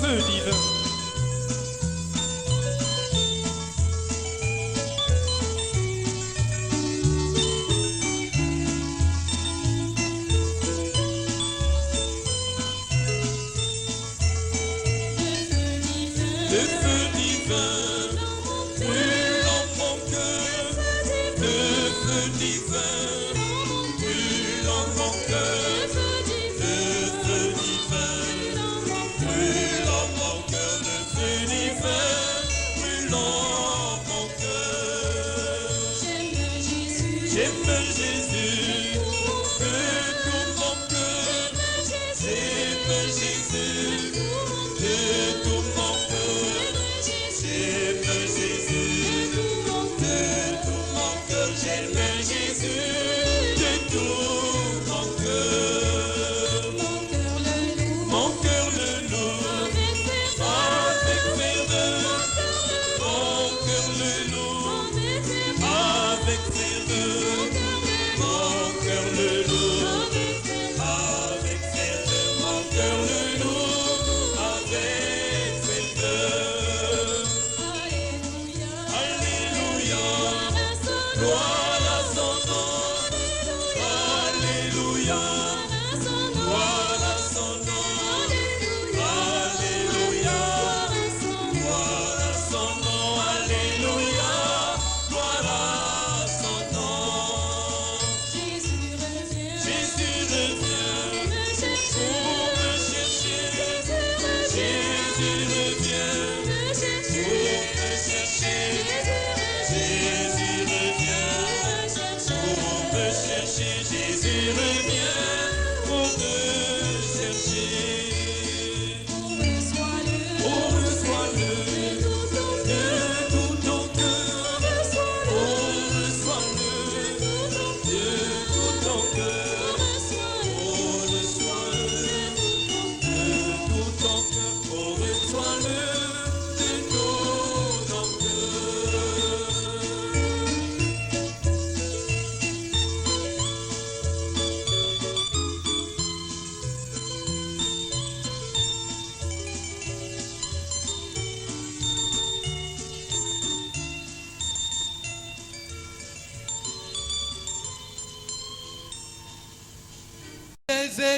feu divin. Le feu divin brûle dans mon cœur. Le feu divin brûle dans mon cœur. Le feu divin brûle dans mon cœur. Le feu divin brûle dans mon cœur. J'aime Jésus de tout mon cœur. J'aime Jésus de tout mon cœur. J'aime Jésus de tout mon cœur. J'aime Jésus de tout mon cœur. Mon cœur le loue avec ferveur. Mon cœur le loue avec ferveur. Mon cœur le loue avec ferveur. Mon cœur le loue avec ferveur. Alléluia, gloire à son nom. Alléluia, gloire à son nom. Alléluia, gloire à son nom. Alléluia, gloire à son nom. Jésus revient pour me chercher. Jésus revient pour me chercher. Jésus revient pour me chercher. Jésus revient pour me chercher. Oh, reçois-le de tout ton cœur. Oh, reçois-le de tout ton cœur. Oh, reçois-le de tout ton cœur. Oh, reçois-le de tout ton cœur.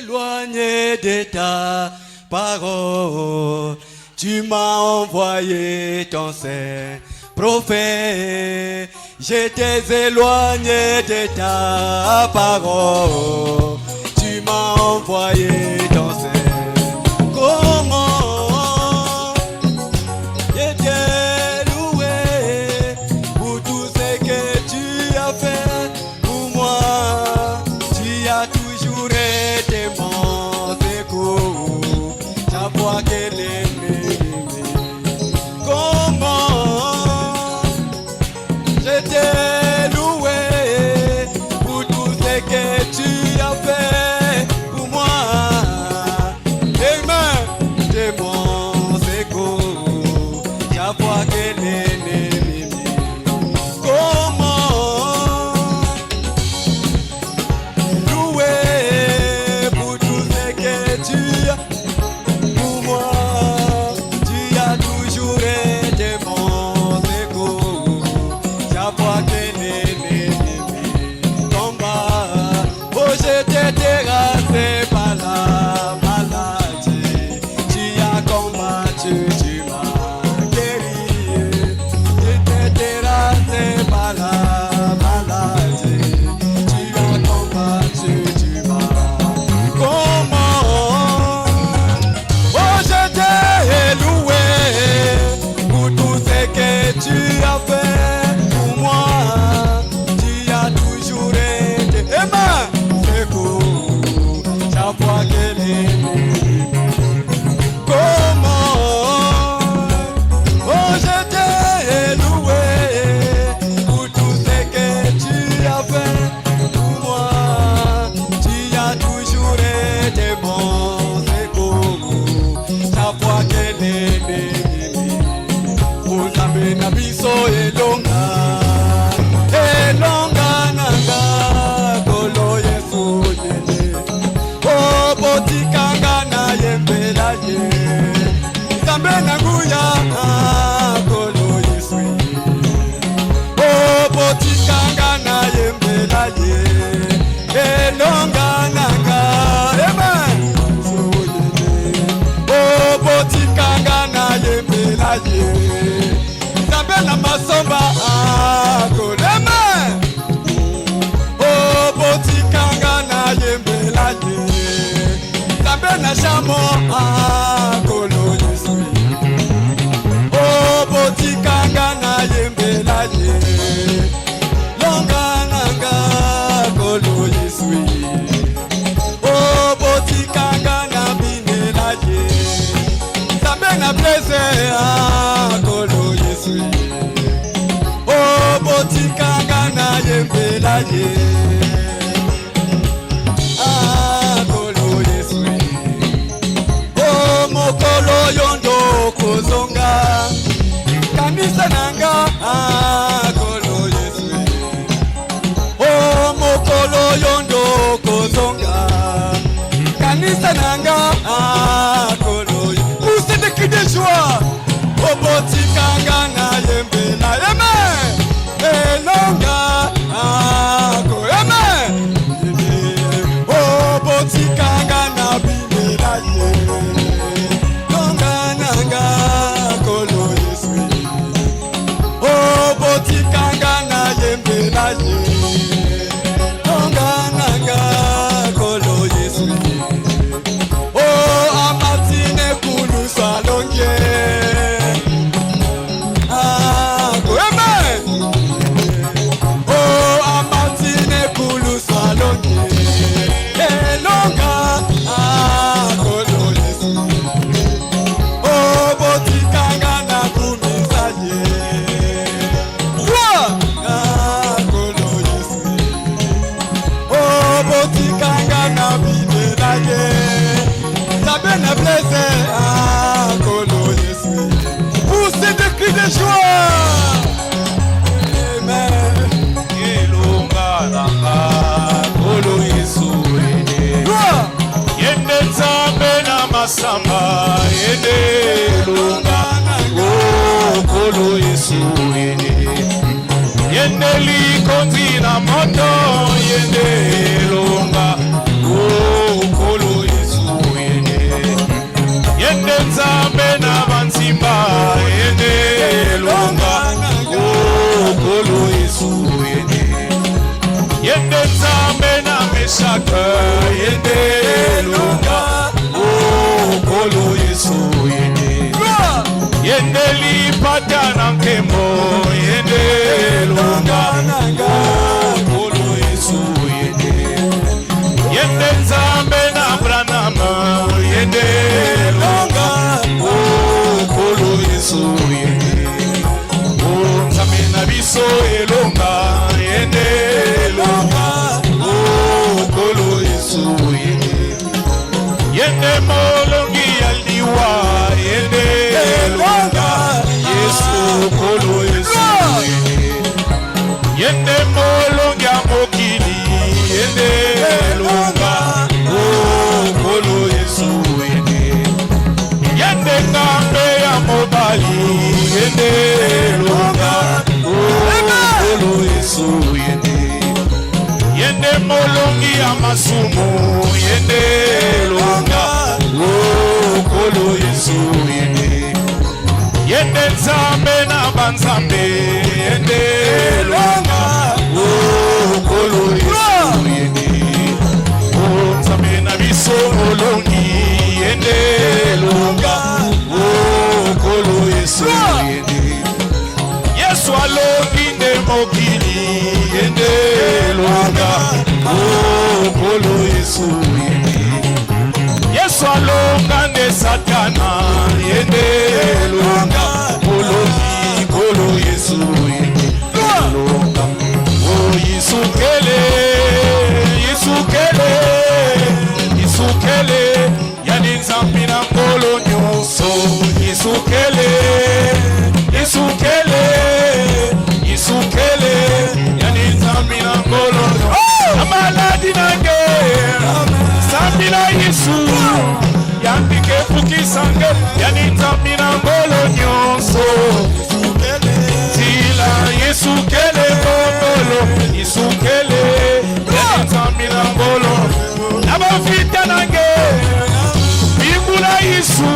Éloigné de ta parole, tu m'as envoyé ton saint prophète. J'étais éloigné de ta parole, tu m'as envoyé ton saint. Comment je t'ai loué pour tout ce que tu as fait pour moi. Tu as toujours été mon secours, ta voix qu'elle est aimée. Comment je t'ai loué pour tout ce que tu as fait pour moi. Tes mains, t'es mon secours, ta voix qu'elle est aimée. Comment louer pour tout ce que tu as pour moi. Tu as toujours été mon secours, ta voix qu'elle est combat. Oh, chamo akolo Yesu o botikanga na yembela ye longa nanga akolo Yesu o botikanga na binela ye Zambe na blesse akolo Yesu o botikanga na yembela ye Mokolo yondo kozonga kanisa nanga akolo Yesu oh mokolo yondo kozonga kanisa nanga akolo Yesu de kide joie obotikanga na yembela amen elonga ako amen obotikanga na bimela ye Samba ene lunga oh kolo Yesu ene yende li kontina moto yende lunga oh kolo Yesu ene yende nzambe na bansimba ene lunga oh kolo Yesu ene yende nzambe na meshaka yende lunga Kolo Yesu yende yende li patana nkemo yende lunga Kolo Yesu yende yende nzambe na branama yende lunga Kolo Yesu yende nzambe na biso elonga yende lunga Kolo Yesu yende yende molongi aliwa yende lunga Yesu kolo Yesu yende molongi amokili yende lunga kolo Yesu yende ngambe ya mobali yende lunga kolo Yesu yende molongi ya masumu yende lunga kolo Yesu yende nzambe na banzambe yende lunga kolo Yesu nzambe na biso molongi yende lunga kolo Yesu Yesu alongi nde mokili yende lunga kolo Yesu Yesu alonga nde satana yende lunga kolo Yesu lunga yisukele yani nzambi na ngolo nyonso yisukele yani nzambi na ngolo amaladi nange nzambi na Yesu yandike fukisange yani nzambi na ngolo nyonso tila yisukele ngolo yisukele yani nzambi na ngolo nabafita nange bingula Yesu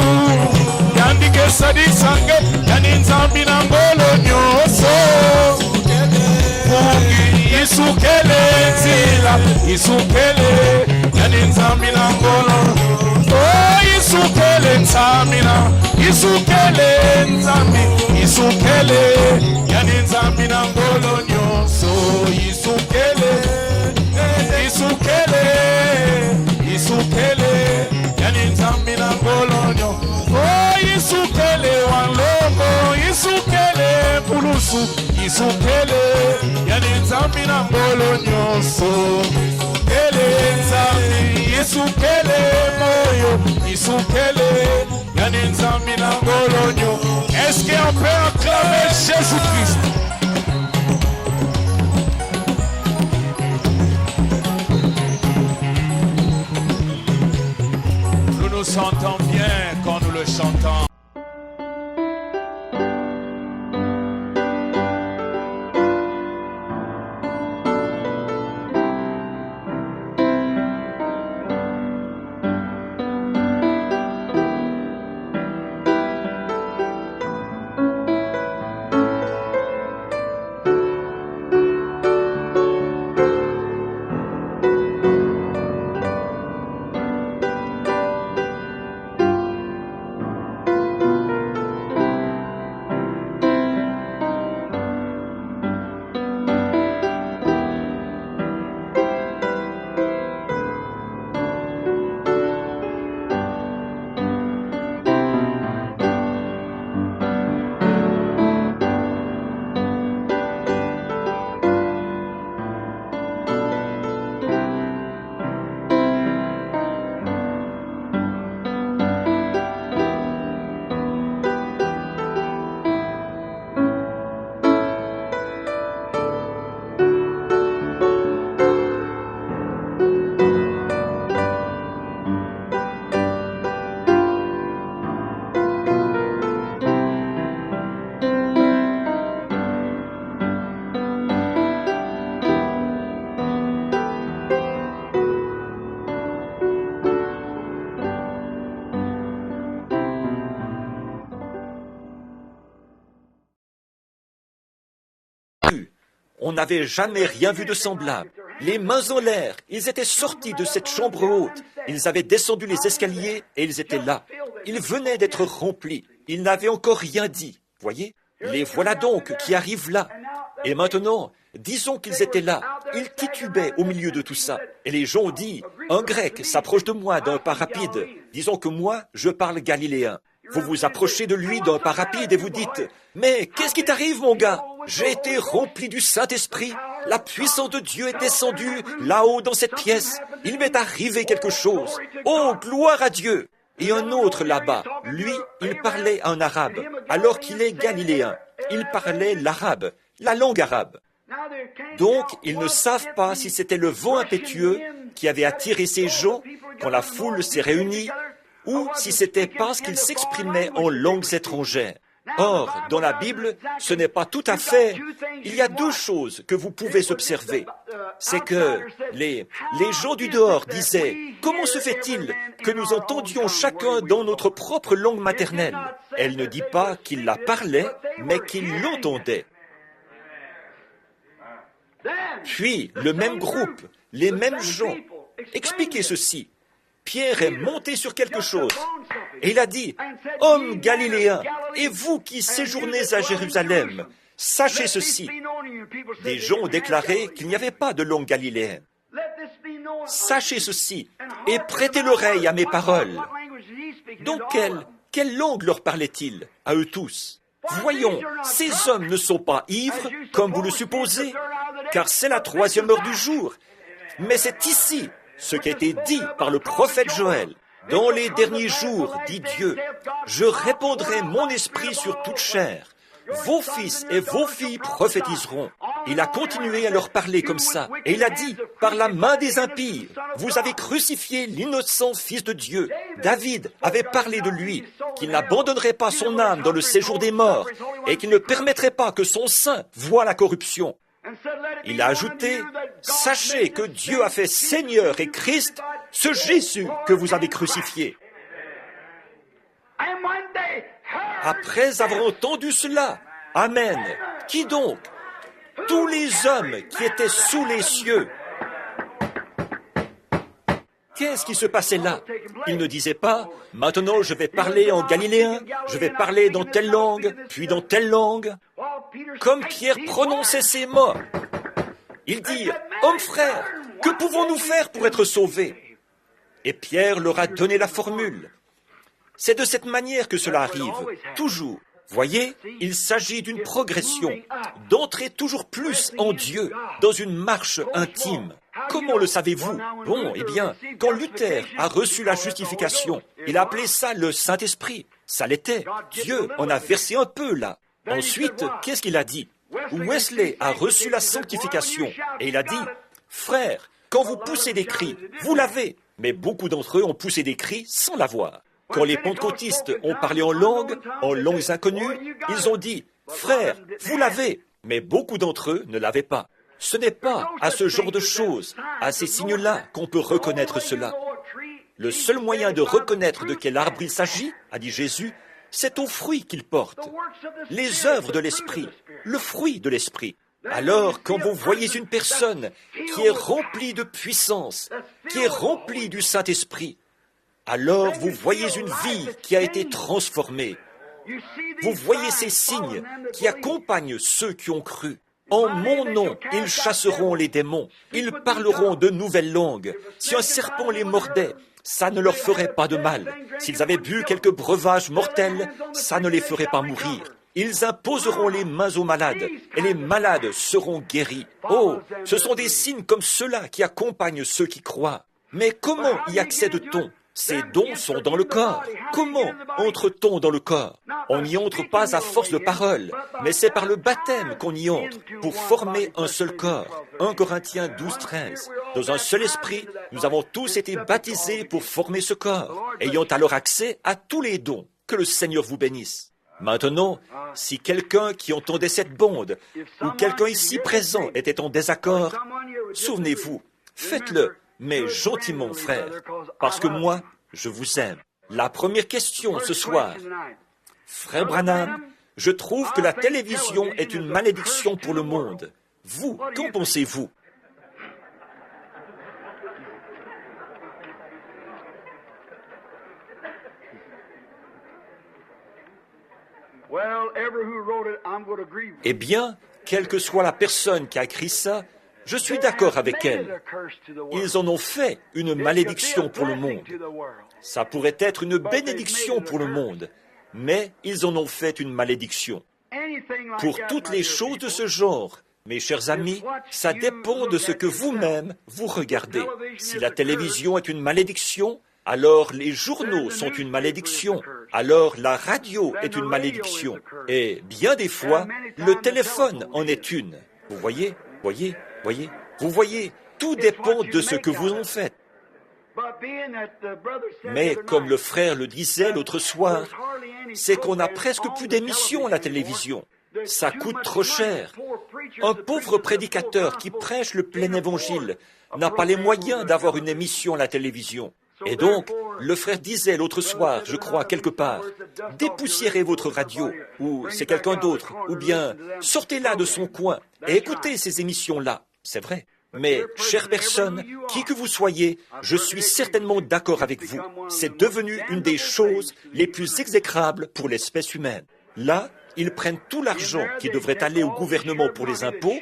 yandike sadisange yani nzambi na ngolo nyonso Isukele tila, isukele, yani nzambi na ngolo. Samina, Isukele Nzambi, Isukele, Yani Nzambi na ngolo nyonso, Isukele, Isukele, Isukele, Yani Nzambi na ngolo nyonso, oh Isukele wanlongo, Isukele pulusu, Isukele, Yani Nzambi na ngolo nyonso, Isukele Nzambi, Isukele moyo, Isukele, Yani Nzambi na ngolo nyonso. Est-ce qu'on peut acclamer Jésus-Christ? Nous nous sentons bien quand nous le chantons. On n'avait jamais rien vu de semblable. Les mains en l'air, ils étaient sortis de cette chambre haute. Ils avaient descendu les escaliers et ils étaient là. Ils venaient d'être remplis. Ils n'avaient encore rien dit. Voyez? Les voilà donc qui arrivent là. Et maintenant, disons qu'ils étaient là. Ils titubaient au milieu de tout ça. Et les gens ont dit, un grec s'approche de moi d'un pas rapide. Disons que moi, je parle galiléen. Vous vous approchez de lui d'un pas rapide et vous dites, « Mais qu'est-ce qui t'arrive, mon gars? J'ai été rempli du Saint-Esprit. La puissance de Dieu est descendue là-haut dans cette pièce. Il m'est arrivé quelque chose. Oh, gloire à Dieu! » Et un autre là-bas, lui, il parlait en arabe, alors qu'il est galiléen. Il parlait l'arabe, la langue arabe. Donc, ils ne savent pas si c'était le vent impétueux qui avait attiré ces gens quand la foule s'est réunie, ou si c'était parce qu'ils s'exprimaient en langues étrangères. Or, dans la Bible, ce n'est pas tout à fait... Il y a deux choses que vous pouvez observer. C'est que les gens du dehors disaient, « Comment se fait-il que nous entendions chacun dans notre propre langue maternelle ?» Elle ne dit pas qu'il la parlait, mais qu'il l'entendait. Puis, le même groupe, les mêmes gens, expliquaient ceci. Pierre est monté sur quelque chose et il a dit, « Hommes galiléens, et vous qui séjournez à Jérusalem, sachez ceci. » Des gens ont déclaré qu'il n'y avait pas de langue galiléenne. « Sachez ceci et prêtez l'oreille à mes paroles. » Donc quelle langue leur parlait-il à eux tous? Voyons, ces hommes ne sont pas ivres, comme vous le supposez, car c'est la 3e heure du jour. Mais c'est ici ce qui a été dit par le prophète Joël. « Dans les derniers jours, dit Dieu, je répandrai mon esprit sur toute chair. Vos fils et vos filles prophétiseront. » Il a continué à leur parler comme ça. Et il a dit, « Par la main des impies, vous avez crucifié l'innocent Fils de Dieu. » David avait parlé de lui, qu'il n'abandonnerait pas son âme dans le séjour des morts et qu'il ne permettrait pas que son sein voie la corruption. Il a ajouté, « Sachez que Dieu a fait Seigneur et Christ ce Jésus que vous avez crucifié. » Après avoir entendu cela, Amen. Qui donc? Tous les hommes qui étaient sous les cieux. Qu'est-ce qui se passait là? Il ne disait pas, maintenant je vais parler en galiléen, je vais parler dans telle langue, puis dans telle langue. Comme Pierre prononçait ces mots, il dit, hommes frères, que pouvons-nous faire pour être sauvés? Et Pierre leur a donné la formule. C'est de cette manière que cela arrive, toujours. Voyez, il s'agit d'une progression, d'entrer toujours plus en Dieu, dans une marche intime. Comment le savez-vous? Bon, eh bien, quand Luther a reçu la justification, il a appelé ça le Saint-Esprit. Ça l'était. Dieu en a versé un peu là. Ensuite, qu'est-ce qu'il a dit? Wesley a reçu la sanctification et il a dit, « Frères, quand vous poussez des cris, vous l'avez. » Mais beaucoup d'entre eux ont poussé des cris sans l'avoir. Quand les pentecôtistes ont parlé en langues inconnues, ils ont dit, « Frères, vous l'avez. » Mais beaucoup d'entre eux ne l'avaient pas. Ce n'est pas à ce genre de choses, à ces signes-là, qu'on peut reconnaître cela. Le seul moyen de reconnaître de quel arbre il s'agit, a dit Jésus, c'est aux fruits qu'il porte. Les œuvres de l'Esprit, le fruit de l'Esprit. Alors, quand vous voyez une personne qui est remplie de puissance, qui est remplie du Saint-Esprit, alors vous voyez une vie qui a été transformée. Vous voyez ces signes qui accompagnent ceux qui ont cru. En mon nom, ils chasseront les démons, ils parleront de nouvelles langues. Si un serpent les mordait, ça ne leur ferait pas de mal. S'ils avaient bu quelques breuvages mortels, ça ne les ferait pas mourir. Ils imposeront les mains aux malades, et les malades seront guéris. Oh, ce sont des signes comme ceux-là qui accompagnent ceux qui croient. Mais comment y accède-t-on? Ces dons sont dans le corps. Comment entre-t-on dans le corps? On n'y entre pas à force de paroles, mais c'est par le baptême qu'on y entre, pour former un seul corps. 1 Corinthiens 12, 13. Dans un seul esprit, nous avons tous été baptisés pour former ce corps, ayant alors accès à tous les dons. Que le Seigneur vous bénisse. Maintenant, si quelqu'un qui entendait cette bande, ou quelqu'un ici présent était en désaccord, souvenez-vous, faites-le. Mais gentiment, frère, parce que moi, je vous aime. La première question ce soir. Frère Branham, je trouve que la télévision est une malédiction pour le monde. Vous, qu'en pensez-vous? Eh bien, quelle que soit la personne qui a écrit ça, je suis d'accord avec elle. Ils en ont fait une malédiction pour le monde. Ça pourrait être une bénédiction pour le monde, mais ils en ont fait une malédiction. Pour toutes les choses de ce genre, mes chers amis, ça dépend de ce que vous-même vous regardez. Si la télévision est une malédiction, alors les journaux sont une malédiction, alors la radio est une malédiction, et bien des fois, le téléphone en est une. Vous voyez, vous voyez, tout dépend de ce que vous en faites. Mais comme le frère le disait l'autre soir, c'est qu'on n'a presque plus d'émissions à la télévision. Ça coûte trop cher. Un pauvre prédicateur qui prêche le plein évangile n'a pas les moyens d'avoir une émission à la télévision. Et donc, le frère disait l'autre soir, je crois, quelque part, dépoussiérez votre radio, ou c'est quelqu'un d'autre, ou bien sortez-la de son coin et écoutez ces émissions-là. C'est vrai. Mais, chère personne, qui que vous soyez, je suis certainement d'accord avec vous. C'est devenu une des choses les plus exécrables pour l'espèce humaine. Là, ils prennent tout l'argent qui devrait aller au gouvernement pour les impôts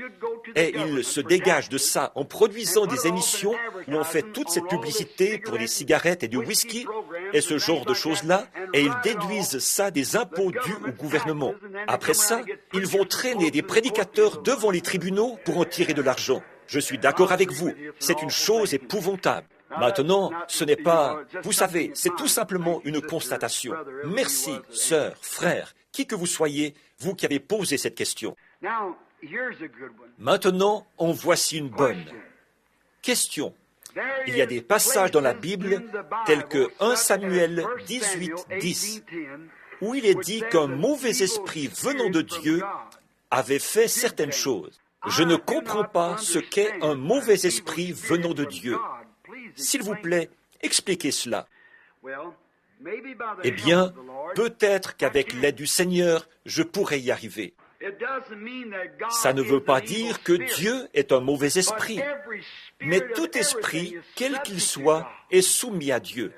et ils se dégagent de ça en produisant des émissions où on fait toute cette publicité pour des cigarettes et du whisky et ce genre de choses-là, et ils déduisent ça des impôts dus au gouvernement. Après ça, ils vont traîner des prédicateurs devant les tribunaux pour en tirer de l'argent. Je suis d'accord avec vous, c'est une chose épouvantable. Maintenant, ce n'est pas... Vous savez, c'est tout simplement une constatation. Merci, sœur, frère, qui que vous soyez, vous qui avez posé cette question. Maintenant, en voici une bonne. Question. Il y a des passages dans la Bible, tels que 1 Samuel 18, 10, où il est dit qu'un mauvais esprit venant de Dieu avait fait certaines choses. Je ne comprends pas ce qu'est un mauvais esprit venant de Dieu. S'il vous plaît, expliquez cela. Eh bien, peut-être qu'avec l'aide du Seigneur, je pourrais y arriver. Ça ne veut pas dire que Dieu est un mauvais esprit, mais tout esprit, quel qu'il soit, est soumis à Dieu.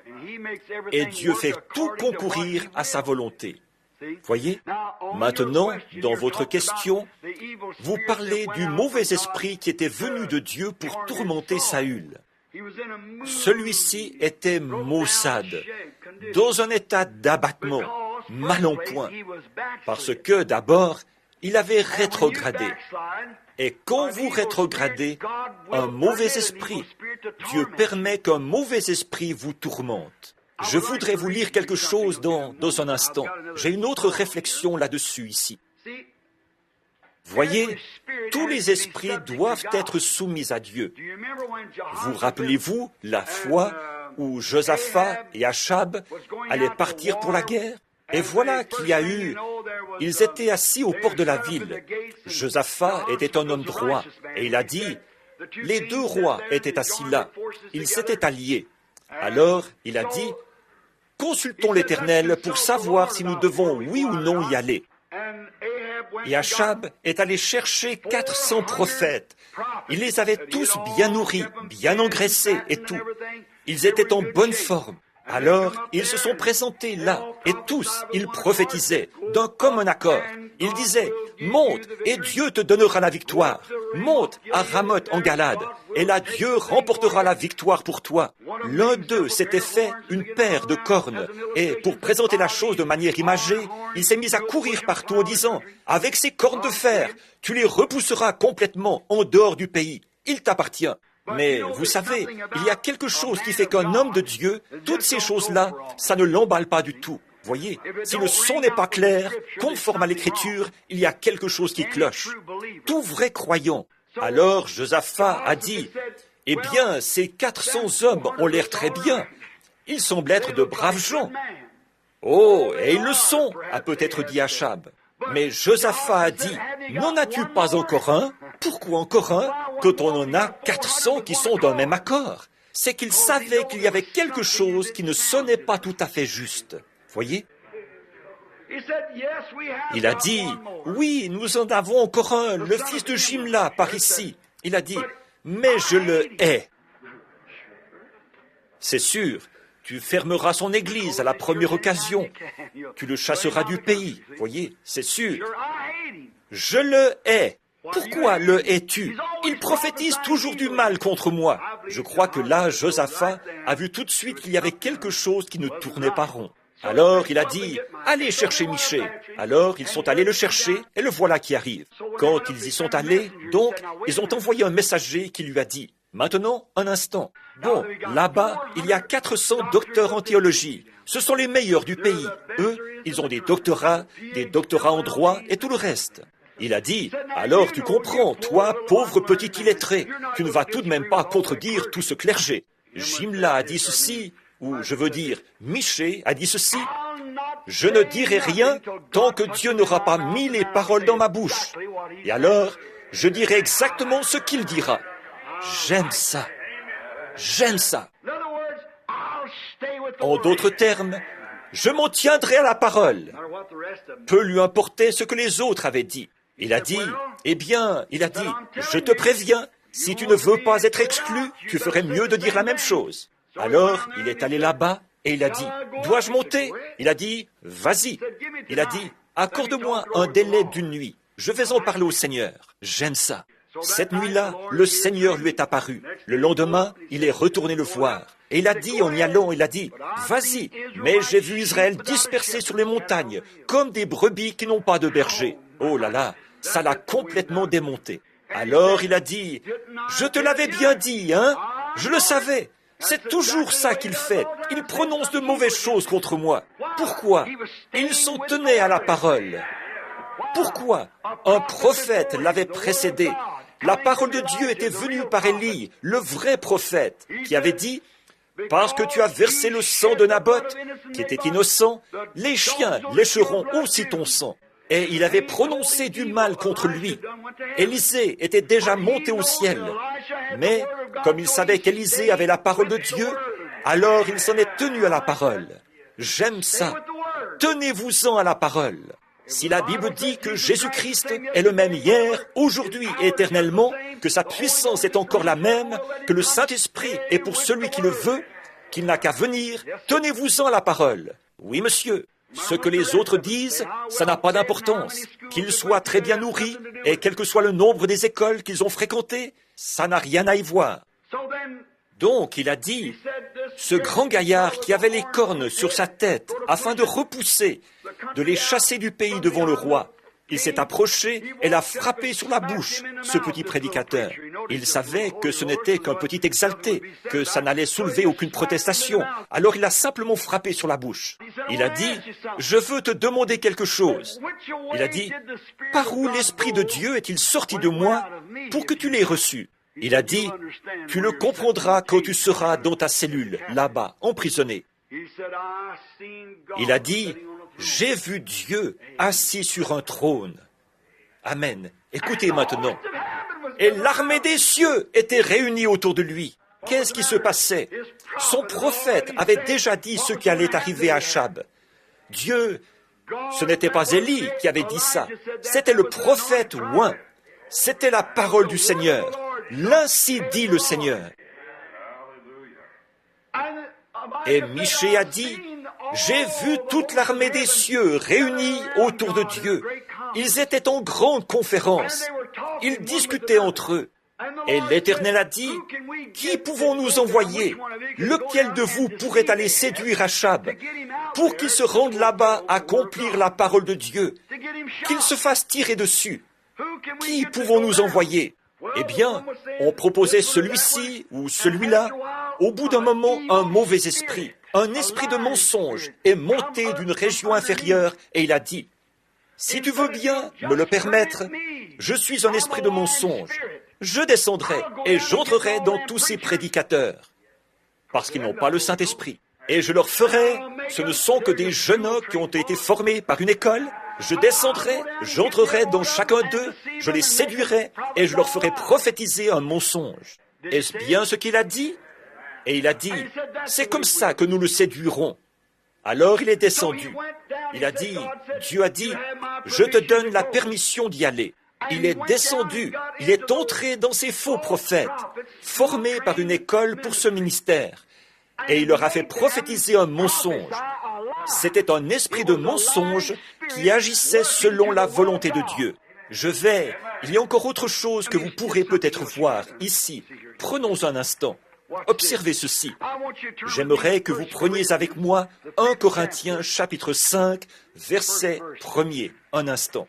Et Dieu fait tout concourir à sa volonté. Voyez, maintenant, dans votre question, vous parlez du mauvais esprit qui était venu de Dieu pour tourmenter Saül. Celui-ci était maussade, dans un état d'abattement, mal en point, parce que d'abord, il avait rétrogradé. Et quand vous rétrogradez, un mauvais esprit, Dieu permet qu'un mauvais esprit vous tourmente. Je voudrais vous lire quelque chose dans un instant. J'ai une autre réflexion là-dessus ici. Voyez, tous les esprits doivent être soumis à Dieu. Vous rappelez-vous la fois où Josaphat et Achab allaient partir pour la guerre? Et voilà qu'il y a eu... Ils étaient assis au port de la ville. Josaphat était un homme droit, et il a dit, les deux rois étaient assis là. Ils s'étaient alliés. Alors, il a dit, consultons l'Éternel pour savoir si nous devons, oui ou non, y aller. Et Achab est allé chercher 400 prophètes. Il les avait tous bien nourris, bien engraissés et tout. Ils étaient en bonne forme. Alors, ils se sont présentés là, et tous, ils prophétisaient, d'un commun accord. Ils disaient, monte, et Dieu te donnera la victoire. Monte à Ramoth en Galade, et là Dieu remportera la victoire pour toi. L'un d'eux s'était fait une paire de cornes, et pour présenter la chose de manière imagée, il s'est mis à courir partout en disant, avec ces cornes de fer, tu les repousseras complètement en dehors du pays. Il t'appartient. Mais vous savez, il y a quelque chose qui fait qu'un homme de Dieu, toutes ces choses-là, ça ne l'emballe pas du tout. Voyez, si le son n'est pas clair, conforme à l'Écriture, il y a quelque chose qui cloche. Tout vrai croyant. Alors Josaphat a dit, eh bien, ces 400 hommes ont l'air très bien. Ils semblent être de braves gens. Oh, et ils le sont, a peut-être dit Achab. Mais Josaphat a dit, n'en as-tu pas encore un? Pourquoi encore un? Quand on en a 400 qui sont d'un même accord. C'est qu'il savait qu'il y avait quelque chose qui ne sonnait pas tout à fait juste. Voyez? Il a dit, oui, nous en avons encore un, le fils de Jimla, par ici. Il a dit, mais je le hais. C'est sûr, tu fermeras son église à la première occasion. Tu le chasseras du pays. Voyez, c'est sûr. Je le hais. Pourquoi le hais-tu? Il prophétise toujours du mal contre moi. Je crois que là, Josaphat a vu tout de suite qu'il y avait quelque chose qui ne tournait pas rond. Alors il a dit, allez chercher Michée. Alors ils sont allés le chercher et le voilà qui arrive. Quand ils y sont allés, donc, ils ont envoyé un messager qui lui a dit, maintenant, un instant. Bon, là-bas, il y a 400 docteurs en théologie. Ce sont les meilleurs du pays. Eux, ils ont des doctorats en droit et tout le reste. Il a dit, alors tu comprends, toi, pauvre petit illettré, tu ne vas tout de même pas contredire tout ce clergé. Jimla a dit ceci, ou je veux dire, Michée a dit ceci. Je ne dirai rien tant que Dieu n'aura pas mis les paroles dans ma bouche. Et alors, je dirai exactement ce qu'il dira. J'aime ça. J'aime ça. En d'autres termes, je m'en tiendrai à la parole. Peu lui importait ce que les autres avaient dit. Il a dit, eh bien, il a dit, je te préviens, si tu ne veux pas être exclu, tu ferais mieux de dire la même chose. Alors, il est allé là-bas et il a dit, dois-je monter? Il a dit, vas-y. Il a dit, accorde-moi un délai d'une nuit. Je vais en parler au Seigneur. J'aime ça. Cette nuit-là, le Seigneur lui est apparu. Le lendemain, il est retourné le voir. Et il a dit, en y allant, il a dit, vas-y, mais j'ai vu Israël dispersé sur les montagnes, comme des brebis qui n'ont pas de berger. Oh là là, ça l'a complètement démonté. Alors il a dit, je te l'avais bien dit, hein? Je le savais. C'est toujours ça qu'il fait. Il prononce de mauvaises choses contre moi. Pourquoi? Il s'en tenait à la parole. Pourquoi? Un prophète l'avait précédé. La parole de Dieu était venue par Élie, le vrai prophète, qui avait dit, parce que tu as versé le sang de Naboth, qui était innocent, les chiens lécheront aussi ton sang. Et il avait prononcé du mal contre lui. Élisée était déjà monté au ciel. Mais, comme il savait qu'Élisée avait la parole de Dieu, alors il s'en est tenu à la parole. J'aime ça. Tenez-vous-en à la parole. Si la Bible dit que Jésus-Christ est le même hier, aujourd'hui et éternellement, que sa puissance est encore la même, que le Saint-Esprit est pour celui qui le veut, qu'il n'a qu'à venir, tenez-vous-en à la parole. Oui, monsieur. Ce que les autres disent, ça n'a pas d'importance. Qu'ils soient très bien nourris, et quel que soit le nombre des écoles qu'ils ont fréquentées, ça n'a rien à y voir. Donc, il a dit, ce grand gaillard qui avait les cornes sur sa tête, afin de repousser, de les chasser du pays devant le roi, il s'est approché et l'a frappé sur la bouche, ce petit prédicateur. Il savait que ce n'était qu'un petit exalté, que ça n'allait soulever aucune protestation. Alors il a simplement frappé sur la bouche. Il a dit, « Je veux te demander quelque chose. » Il a dit, « Par où l'Esprit de Dieu est-il sorti de moi pour que tu l'aies reçu ?» Il a dit, « Tu le comprendras quand tu seras dans ta cellule, là-bas, emprisonné. » Il a dit, « J'ai vu Dieu assis sur un trône. » Amen. Écoutez maintenant. Et l'armée des cieux était réunie autour de lui. Qu'est-ce qui se passait? Son prophète avait déjà dit ce qui allait arriver à Achab. Dieu, ce n'était pas Élie qui avait dit ça. C'était le prophète oint. C'était la parole du Seigneur. L'ainsi dit le Seigneur. Et Michée a dit, « J'ai vu toute l'armée des cieux réunie autour de Dieu. Ils étaient en grande conférence. Ils discutaient entre eux. Et l'Éternel a dit, « Qui pouvons-nous envoyer? Lequel de vous pourrait aller séduire Achab pour qu'il se rende là-bas accomplir la parole de Dieu, qu'il se fasse tirer dessus? Qui pouvons-nous envoyer? » Eh bien, on proposait celui-ci ou celui-là. Au bout d'un moment, un mauvais esprit, un esprit de mensonge est monté d'une région inférieure et il a dit, « Si tu veux bien me le permettre, je suis un esprit de mensonge. Je descendrai et j'entrerai dans tous ces prédicateurs, parce qu'ils n'ont pas le Saint-Esprit. Et je leur ferai, ce ne sont que des jeunes hommes qui ont été formés par une école. Je descendrai, j'entrerai dans chacun d'eux, je les séduirai et je leur ferai prophétiser un mensonge. » Est-ce bien ce qu'il a dit? Et il a dit, « C'est comme ça que nous le séduirons. » Alors il est descendu. Il a dit, Dieu a dit, « Je te donne la permission d'y aller. » Il est descendu, il est entré dans ces faux prophètes, formés par une école pour ce ministère. Et il leur a fait prophétiser un mensonge. C'était un esprit de mensonge qui agissait selon la volonté de Dieu. Il y a encore autre chose que vous pourrez peut-être voir ici. Prenons un instant. Observez ceci. J'aimerais que vous preniez avec moi 1 Corinthiens chapitre 5, verset 1er. Un instant.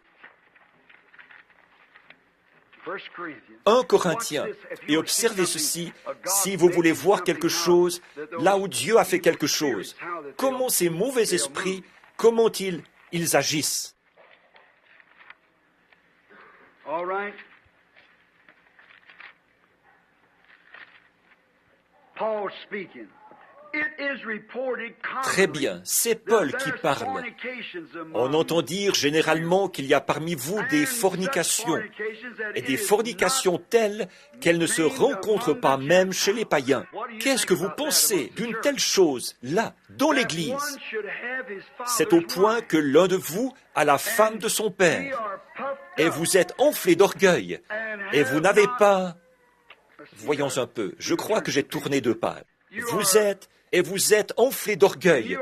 1 Corinthiens. Et observez ceci, si vous voulez voir quelque chose, là où Dieu a fait quelque chose. Comment ces mauvais esprits, comment ils agissent. Très bien, c'est Paul qui parle. On entend dire généralement qu'il y a parmi vous des fornications, et des fornications telles qu'elles ne se rencontrent pas même chez les païens. Qu'est-ce que vous pensez d'une telle chose, là, dans l'Église? C'est au point que l'un de vous a la femme de son père, et vous êtes enflé d'orgueil, et vous n'avez pas... Voyons un peu, je crois que j'ai tourné 2 pages. Vous êtes enflé d'orgueil,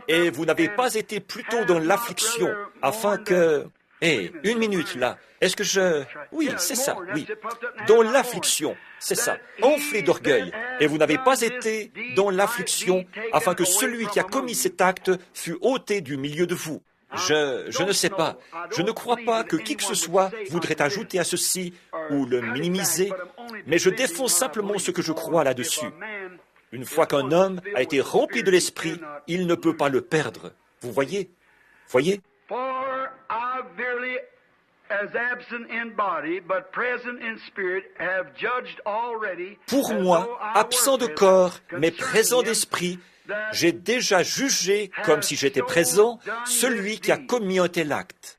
et vous n'avez pas été plutôt dans l'affliction, afin que... une minute là, est-ce que je... Oui, c'est ça, oui. Dans l'affliction, c'est ça, enflé d'orgueil, et vous n'avez pas été dans l'affliction, afin que celui qui a commis cet acte fût ôté du milieu de vous. Je ne sais pas, je ne crois pas que qui que ce soit voudrait ajouter à ceci ou le minimiser, mais je défends simplement ce que je crois là-dessus. Une fois qu'un homme a été rempli de l'Esprit, il ne peut pas le perdre. Vous voyez? Voyez? Pour moi, absent de corps, mais présent d'esprit, j'ai déjà jugé, comme si j'étais présent, celui qui a commis un tel acte.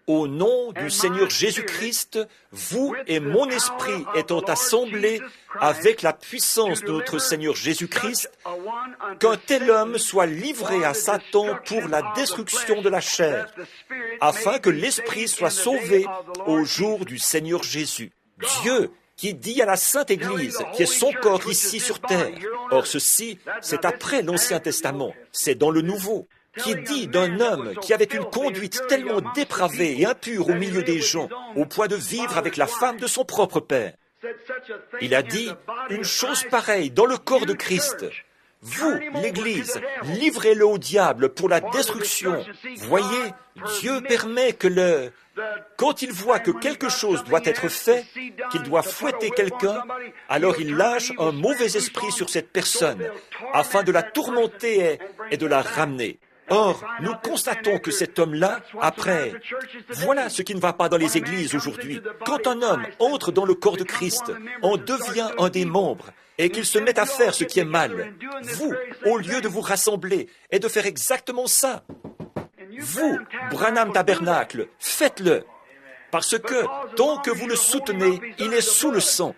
Au nom du Seigneur Jésus-Christ, vous et mon esprit étant assemblés avec la puissance de notre Seigneur Jésus-Christ, qu'un tel homme soit livré à Satan pour la destruction de la chair, afin que l'esprit soit sauvé au jour du Seigneur Jésus. Dieu qui dit à la Sainte Église, qui est son corps ici sur terre, or ceci, c'est après l'Ancien Testament, c'est dans le Nouveau, qui dit d'un homme qui avait une conduite tellement dépravée et impure au milieu des gens, au point de vivre avec la femme de son propre père. Il a dit une chose pareille dans le corps de Christ. Vous, l'Église, livrez-le au diable pour la destruction. Voyez, Dieu permet que quand il voit que quelque chose doit être fait, qu'il doit fouetter quelqu'un, alors il lâche un mauvais esprit sur cette personne, afin de la tourmenter et de la ramener. Or, nous constatons que cet homme-là, après, voilà ce qui ne va pas dans les églises aujourd'hui. Quand un homme entre dans le corps de Christ, en devient un des membres, et qu'il se met à faire ce qui est mal, vous, au lieu de vous rassembler et de faire exactement ça, vous, Branham Tabernacle, faites-le. Parce que, tant que vous le soutenez, il est sous le sang,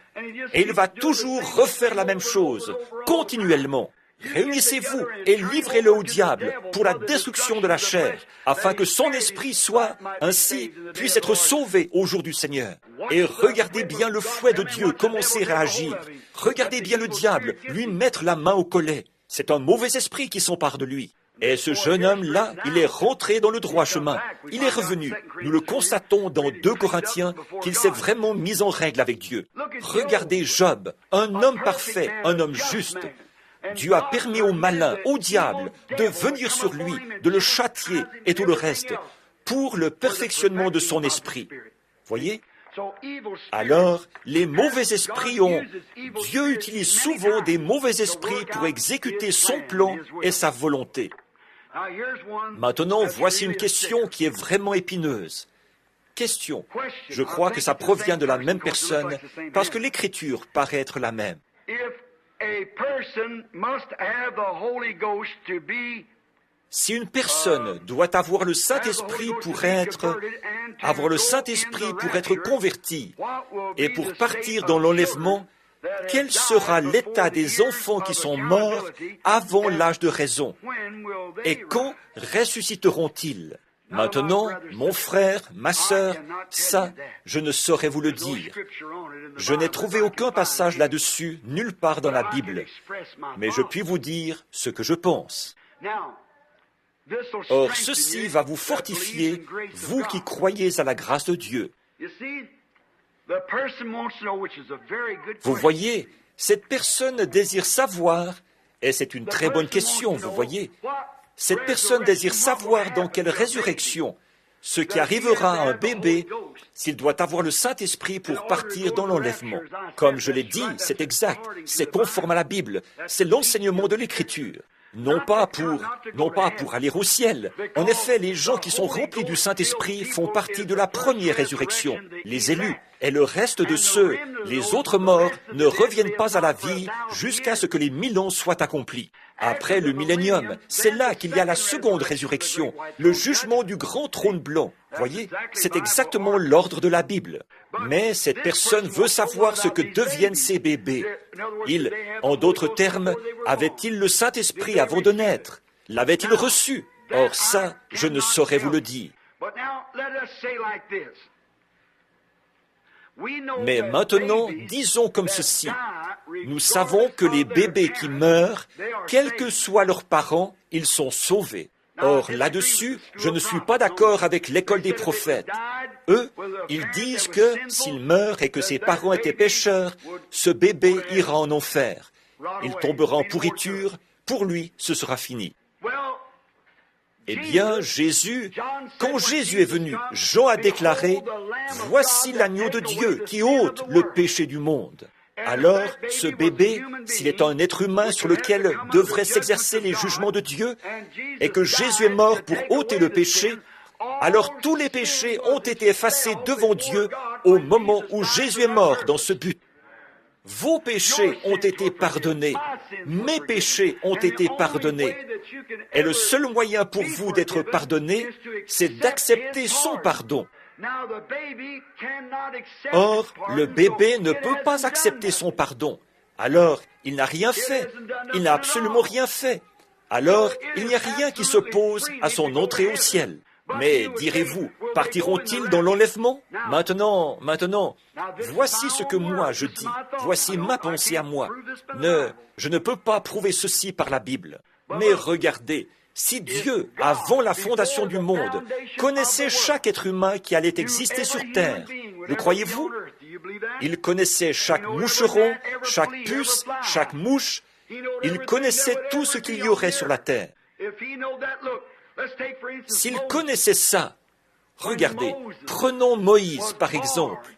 et il va toujours refaire la même chose, continuellement. Réunissez-vous et livrez-le au diable pour la destruction de la chair, afin que son esprit soit, ainsi, puisse être sauvé au jour du Seigneur. Et regardez bien le fouet de Dieu commencer à agir. Regardez bien le diable lui mettre la main au collet. C'est un mauvais esprit qui s'empare de lui. Et ce jeune homme-là, il est rentré dans le droit chemin. Il est revenu. Nous le constatons dans 2 Corinthiens qu'il s'est vraiment mis en règle avec Dieu. Regardez Job, un homme parfait, un homme juste. Dieu a permis au malin, au diable, de venir sur lui, de le châtier et tout le reste, pour le perfectionnement de son esprit. Voyez? Alors, les mauvais esprits Dieu utilise souvent des mauvais esprits pour exécuter son plan et sa volonté. Maintenant, voici une question qui est vraiment épineuse. Question. Je crois que ça provient de la même personne, parce que l'Écriture paraît être la même. Si une personne doit avoir le Saint-Esprit pour être converti et pour partir dans l'enlèvement, quel sera l'état des enfants qui sont morts avant l'âge de raison? Et quand ressusciteront-ils? Maintenant, mon frère, ma sœur, ça, je ne saurais vous le dire. Je n'ai trouvé aucun passage là-dessus, nulle part dans la Bible. Mais je puis vous dire ce que je pense. Or, ceci va vous fortifier, vous qui croyez à la grâce de Dieu. Vous voyez, cette personne désire savoir, et c'est une très bonne question, vous voyez. Cette personne désire savoir dans quelle résurrection, ce qui arrivera à un bébé, s'il doit avoir le Saint-Esprit pour partir dans l'enlèvement. Comme je l'ai dit, c'est exact, c'est conforme à la Bible, c'est l'enseignement de l'Écriture. Non pas pour aller au ciel. En effet, les gens qui sont remplis du Saint-Esprit font partie de la première résurrection, les élus. Et le reste de ceux, les autres morts, ne reviennent pas à la vie jusqu'à ce que les 1000 ans soient accomplis. Après le millénium, c'est là qu'il y a la seconde résurrection, le jugement du grand trône blanc. Voyez, c'est exactement l'ordre de la Bible. Mais cette personne veut savoir ce que deviennent ces bébés. En d'autres termes, avait-il le Saint-Esprit avant de naître? L'avait-il reçu? Or ça, je ne saurais vous le dire. Mais maintenant, disons comme ceci. Nous savons que les bébés qui meurent, quels que soient leurs parents, ils sont sauvés. Or, là-dessus, je ne suis pas d'accord avec l'école des prophètes. Eux, ils disent que s'il meurt et que ses parents étaient pécheurs, ce bébé ira en enfer. Il tombera en pourriture, pour lui, ce sera fini. Eh bien, quand Jésus est venu, Jean a déclaré, « Voici l'agneau de Dieu qui ôte le péché du monde. » Alors, ce bébé, s'il est un être humain sur lequel devraient s'exercer les jugements de Dieu, et que Jésus est mort pour ôter le péché, alors tous les péchés ont été effacés devant Dieu au moment où Jésus est mort dans ce but. Vos péchés ont été pardonnés. mes péchés ont été pardonnés. Et le seul moyen pour vous d'être pardonné, c'est d'accepter son pardon. Or, le bébé ne peut pas accepter son pardon. Alors, il n'a rien fait. Il n'a absolument rien fait. Alors, il n'y a rien qui s'oppose à son entrée au ciel. Mais, direz-vous, partiront-ils dans l'enlèvement? Maintenant, voici ce que moi je dis. Voici ma pensée à moi. Je ne peux pas prouver ceci par la Bible. Mais regardez, si Dieu, avant la fondation du monde, connaissait chaque être humain qui allait exister sur terre, le croyez-vous? Il connaissait chaque moucheron, chaque puce, chaque mouche. Il connaissait tout ce qu'il y aurait sur la terre. S'il connaissait ça, regardez, prenons Moïse par exemple.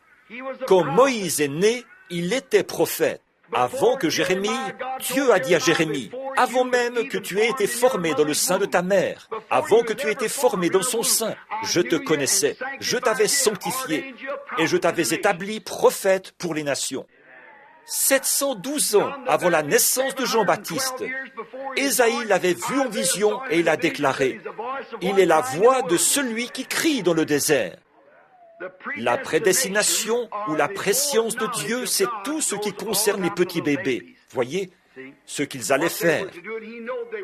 Quand Moïse est né, il était prophète. Avant que Jérémie, Dieu a dit à Jérémie, avant même que tu aies été formé dans le sein de ta mère, avant que tu aies été formé dans son sein, je te connaissais, je t'avais sanctifié et je t'avais établi prophète pour les nations. 712 ans avant la naissance de Jean-Baptiste, Ésaïe l'avait vu en vision et il a déclaré, « Il est la voix de celui qui crie dans le désert. » La prédestination ou la prescience de Dieu, c'est tout ce qui concerne les petits bébés. Voyez ce qu'ils allaient faire.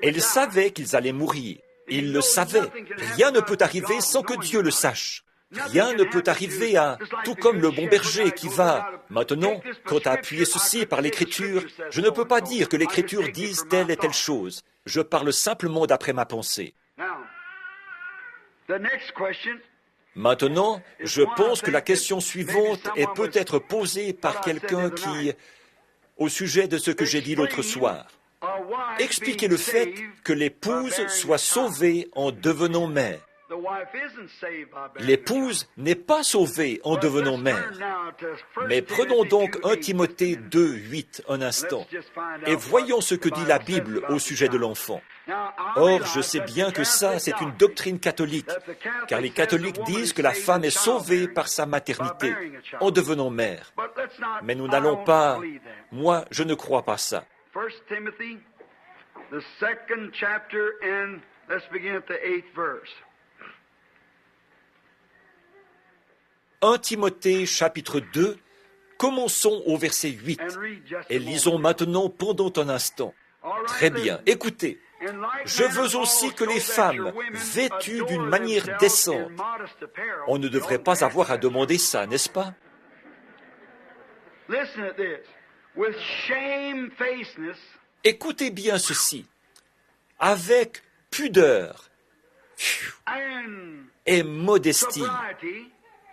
Et ils savaient qu'ils allaient mourir. Ils le savaient. Rien ne peut arriver sans que Dieu le sache. Rien ne peut arriver à, tout comme le bon berger qui va. Maintenant, quand tu as appuyé ceci par l'Écriture, je ne peux pas dire que l'Écriture dise telle et telle chose. Je parle simplement d'après ma pensée. Maintenant, je pense que la question suivante est peut-être posée par quelqu'un qui, au sujet de ce que j'ai dit l'autre soir, expliquez le fait que l'épouse soit sauvée en devenant mère. L'épouse n'est pas sauvée en devenant mère. Mais prenons donc 1 Timothée 2, 8 un instant et voyons ce que dit la Bible au sujet de l'enfant. Or, je sais bien que ça, c'est une doctrine catholique, car les catholiques disent que la femme est sauvée par sa maternité, en devenant mère. Mais nous n'allons pas... Moi, je ne crois pas ça. 1 Timothy, the 2nd chapter, and let's begin at the 8th verse. 1 Timothée, chapitre 2, commençons au verset 8, et lisons maintenant pendant un instant. Très bien, écoutez. Je veux aussi que les femmes, vêtues d'une manière décente, on ne devrait pas avoir à demander ça, n'est-ce pas? Écoutez bien ceci, avec pudeur et modestie,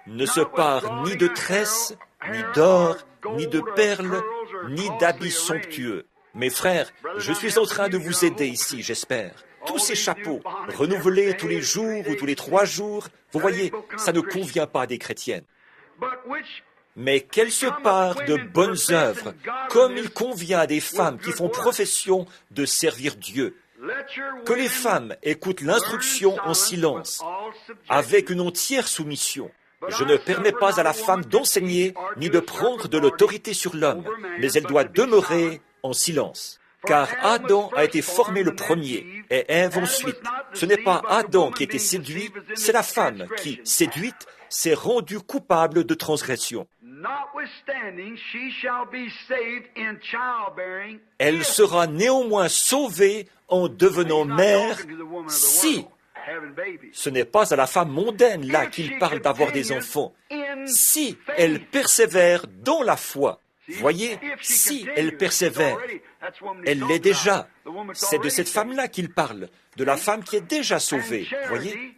ne se pare ni de tresses, ni d'or, ni de perles, ni d'habits somptueux. Mes frères, je suis en train de vous aider ici, j'espère. Tous ces chapeaux, renouvelés tous les jours ou tous les 3 jours, vous voyez, ça ne convient pas à des chrétiennes. Mais qu'elles se parent de bonnes œuvres, comme il convient à des femmes qui font profession de servir Dieu. Que les femmes écoutent l'instruction en silence, avec une entière soumission. Je ne permets pas à la femme d'enseigner ni de prendre de l'autorité sur l'homme, mais elle doit demeurer en silence. Car Adam a été formé le premier, et Ève ensuite. Ce n'est pas Adam qui a été séduit, c'est la femme qui, séduite, s'est rendue coupable de transgression. Elle sera néanmoins sauvée en devenant mère si... Ce n'est pas à la femme mondaine là qu'il parle d'avoir des enfants. Si elle persévère dans la foi, voyez, si elle persévère, elle l'est déjà. C'est de cette femme-là qu'il parle, de la femme qui est déjà sauvée, voyez,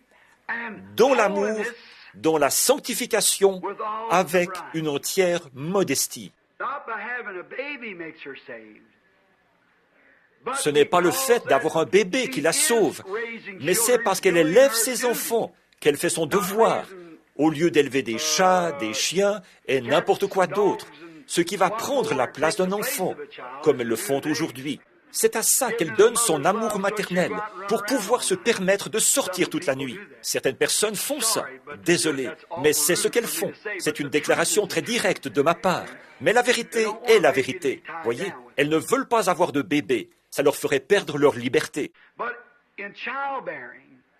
dans l'amour, dans la sanctification, avec une entière modestie. Ce n'est pas le fait d'avoir un bébé qui la sauve, mais c'est parce qu'elle élève ses enfants, qu'elle fait son devoir, au lieu d'élever des chats, des chiens et n'importe quoi d'autre, ce qui va prendre la place d'un enfant, comme elles le font aujourd'hui. C'est à ça qu'elle donne son amour maternel, pour pouvoir se permettre de sortir toute la nuit. Certaines personnes font ça. Désolé, mais c'est ce qu'elles font. C'est une déclaration très directe de ma part. Mais la vérité est la vérité. Voyez, Elles ne veulent pas avoir de bébé. Ça leur ferait perdre leur liberté.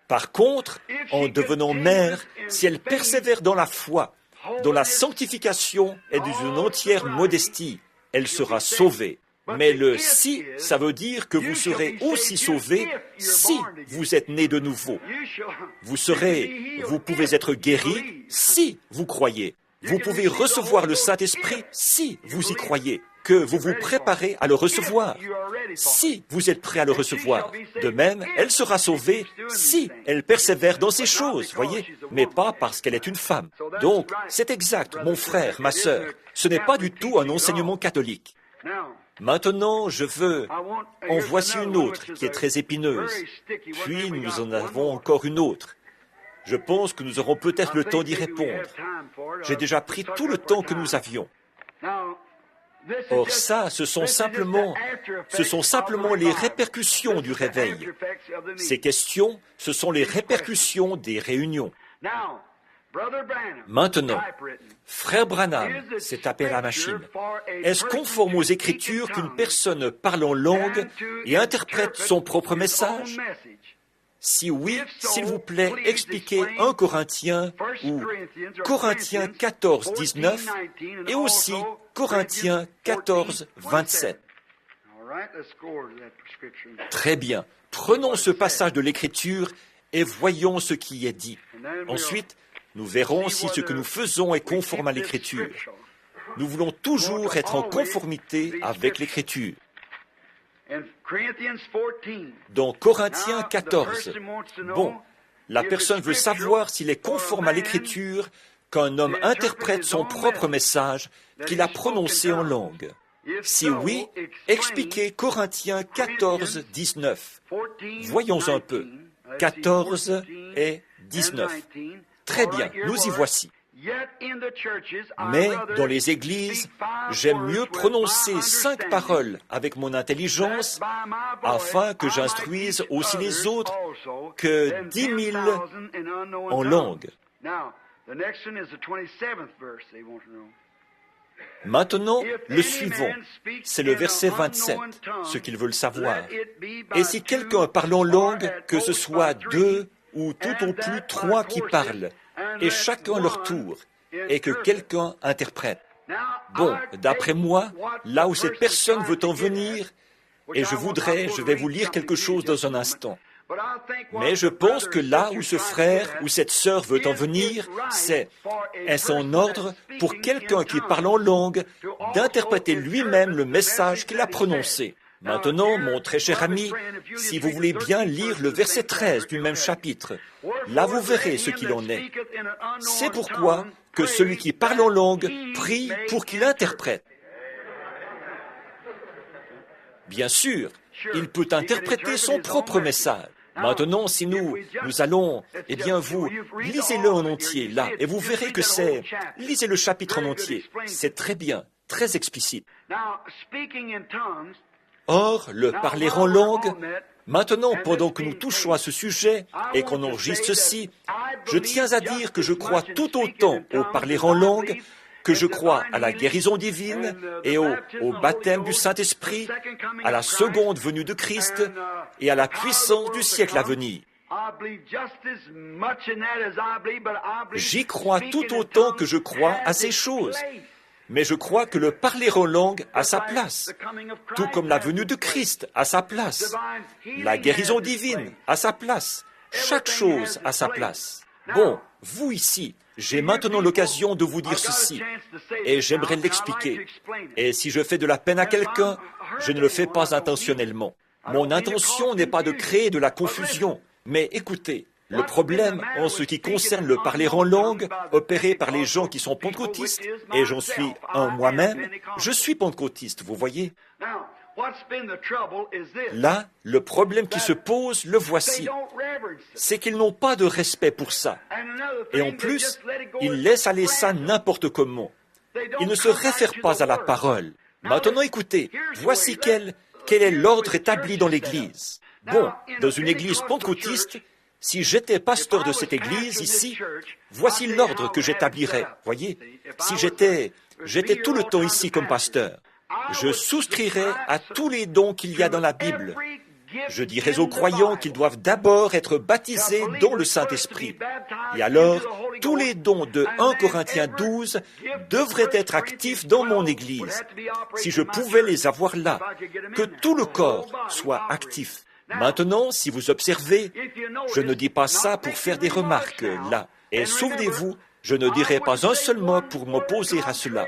Par contre, en devenant mère, si elles persévèrent dans la foi, dans la sanctification et dans une entière modestie, elle sera sauvée. Mais le « si », ça veut dire que vous serez aussi sauvés si vous êtes nés de nouveau. Vous pouvez être guéris si vous croyez. Vous pouvez recevoir le Saint-Esprit si vous y croyez, que vous vous préparez à le recevoir. Si vous êtes prêt à le recevoir. De même, elle sera sauvée si elle persévère dans ces choses, voyez, mais pas parce qu'elle est une femme. Donc, c'est exact, mon frère, ma sœur. Ce n'est pas du tout un enseignement catholique. Maintenant, en voici une autre qui est très épineuse. Puis, nous en avons encore une autre. Je pense que nous aurons peut-être le temps d'y répondre. J'ai déjà pris tout le temps que nous avions. Or ça, ce sont simplement les répercussions du réveil. Ces questions, ce sont les répercussions des réunions. Maintenant, Frère Branham s'est tapé à la machine. Est-ce conforme aux Écritures qu'une personne parle en langue et interprète son propre message? Si oui, s'il vous plaît, expliquez 1 Corinthiens ou Corinthiens 14, 19 et aussi Corinthiens 14, 27. Très bien. Prenons ce passage de l'Écriture et voyons ce qui est dit. Ensuite, nous verrons si ce que nous faisons est conforme à l'Écriture. Nous voulons toujours être en conformité avec l'Écriture. Dans Corinthiens 14, la personne veut savoir s'il est conforme à l'Écriture qu'un homme interprète son propre message qu'il a prononcé en langue. Si oui, expliquez Corinthiens 14, 19. Voyons un peu. 14 et 19. Très bien, nous y voici. Mais dans les églises, j'aime mieux prononcer 5 paroles avec mon intelligence afin que j'instruise aussi les autres que 10 000 en langue. Maintenant, le suivant, c'est le verset 27, ce qu'ils veulent savoir. Et si quelqu'un parle en langue, que ce soit 2 ou tout au plus 3 qui parlent, et chacun leur tour, et que quelqu'un interprète. Bon, d'après moi, là où cette personne veut en venir, et je vais vous lire quelque chose dans un instant. Mais je pense que là où ce frère ou cette sœur veut en venir, est-ce en ordre pour quelqu'un qui parle en langue d'interpréter lui-même le message qu'il a prononcé. Maintenant, mon très cher ami, si vous voulez bien lire le verset 13 du même chapitre, là vous verrez ce qu'il en est. C'est pourquoi que celui qui parle en langue prie pour qu'il interprète. Bien sûr, il peut interpréter son propre message. Maintenant, si nous allons, vous, lisez-le en entier, là, et vous verrez que lisez le chapitre en entier. C'est très bien, très explicite. Or, le parler en langue, maintenant, pendant que nous touchons à ce sujet et qu'on enregistre ceci, je tiens à dire que je crois tout autant au parler en langue que je crois à la guérison divine et au baptême du Saint-Esprit, à la seconde venue de Christ et à la puissance du siècle à venir. J'y crois tout autant que je crois à ces choses. Mais je crois que le parler en langue a sa place, tout comme la venue de Christ a sa place, la guérison divine a sa place, chaque chose a sa place. Bon, vous ici, j'ai maintenant l'occasion de vous dire ceci, et j'aimerais l'expliquer. Et si je fais de la peine à quelqu'un, je ne le fais pas intentionnellement. Mon intention n'est pas de créer de la confusion, mais écoutez, le problème en ce qui concerne le parler en langue, opéré par les gens qui sont pentecôtistes, et j'en suis un moi-même, je suis pentecôtiste, vous voyez. Là, le problème qui se pose, le voici. C'est qu'ils n'ont pas de respect pour ça. Et en plus, ils laissent aller ça n'importe comment. Ils ne se réfèrent pas à la parole. Maintenant, écoutez, voici quel est l'ordre établi dans l'Église. Bon, dans une Église pentecôtiste, si j'étais pasteur de cette Église ici, voici l'ordre que j'établirais. Voyez, si j'étais tout le temps ici comme pasteur. Je souscrirai à tous les dons qu'il y a dans la Bible. Je dirais aux croyants qu'ils doivent d'abord être baptisés dans le Saint-Esprit. Et alors, tous les dons de 1 Corinthiens 12 devraient être actifs dans mon Église. Si je pouvais les avoir là, que tout le corps soit actif. Maintenant, si vous observez, je ne dis pas ça pour faire des remarques là. Et souvenez-vous, je ne dirai pas un seul mot pour m'opposer à cela.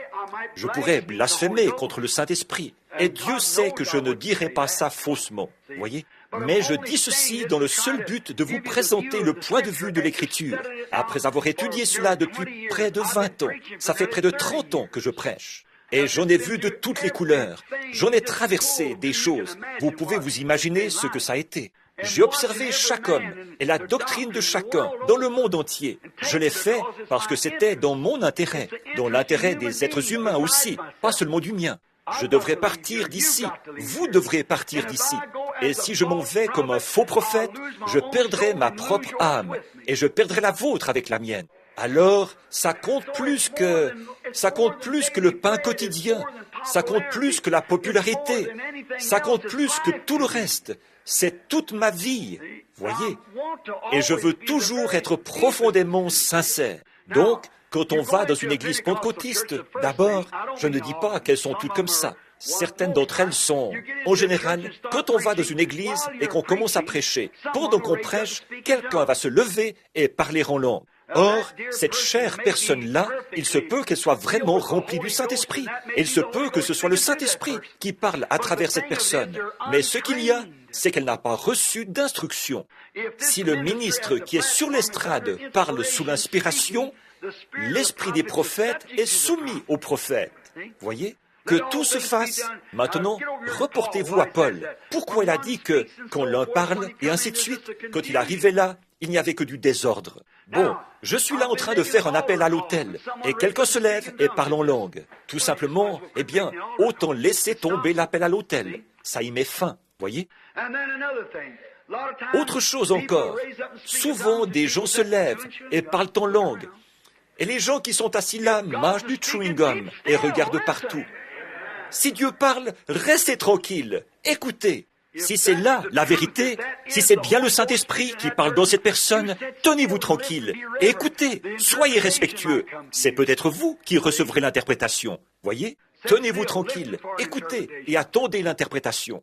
Je pourrais blasphémer contre le Saint-Esprit. Et Dieu sait que je ne dirai pas ça faussement, voyez. Mais je dis ceci dans le seul but de vous présenter le point de vue de l'Écriture. Après avoir étudié cela depuis près de 20 ans, ça fait près de 30 ans que je prêche. Et j'en ai vu de toutes les couleurs. J'en ai traversé des choses. Vous pouvez vous imaginer ce que ça a été. J'ai observé chaque homme et la doctrine de chacun dans le monde entier. Je l'ai fait parce que c'était dans mon intérêt, dans l'intérêt des êtres humains aussi, pas seulement du mien. Je devrais partir d'ici, vous devrez partir d'ici. Et si je m'en vais comme un faux prophète, je perdrai ma propre âme et je perdrai la vôtre avec la mienne. Alors, ça compte plus que le pain quotidien, ça compte plus que la popularité, ça compte plus que tout le reste. C'est toute ma vie, voyez. Et je veux toujours être profondément sincère. Donc, quand on va dans une église pentecôtiste, d'abord, je ne dis pas qu'elles sont toutes comme ça. Certaines d'entre elles sont, en général, quand on va dans une église et qu'on commence à prêcher, pendant qu'on prêche, quelqu'un va se lever et parler en langue. Or, cette chère personne-là, il se peut qu'elle soit vraiment remplie du Saint-Esprit. Il se peut que ce soit le Saint-Esprit qui parle à travers cette personne. Mais ce qu'il y a, c'est qu'elle n'a pas reçu d'instruction. Si le ministre qui est sur l'estrade parle sous l'inspiration, l'esprit des prophètes est soumis aux prophètes. Voyez ? Que tout se fasse. Maintenant, reportez-vous à Paul. Pourquoi il a dit que, quand l'un parle, et ainsi de suite, quand il arrivait là, il n'y avait que du désordre. Bon, je suis là en train de faire un appel à l'autel, et quelqu'un se lève et parle en langue. Tout simplement, eh bien, autant laisser tomber l'appel à l'autel. Ça y met fin, voyez ? Autre chose encore, souvent des gens se lèvent et parlent en langue, et les gens qui sont assis là mâchent du chewing-gum et regardent partout. Si Dieu parle, restez tranquille, écoutez. Si c'est là la vérité, si c'est bien le Saint-Esprit qui parle dans cette personne, tenez-vous tranquille, écoutez, soyez respectueux. C'est peut-être vous qui recevrez l'interprétation, voyez ? Tenez-vous tranquille, écoutez et attendez l'interprétation.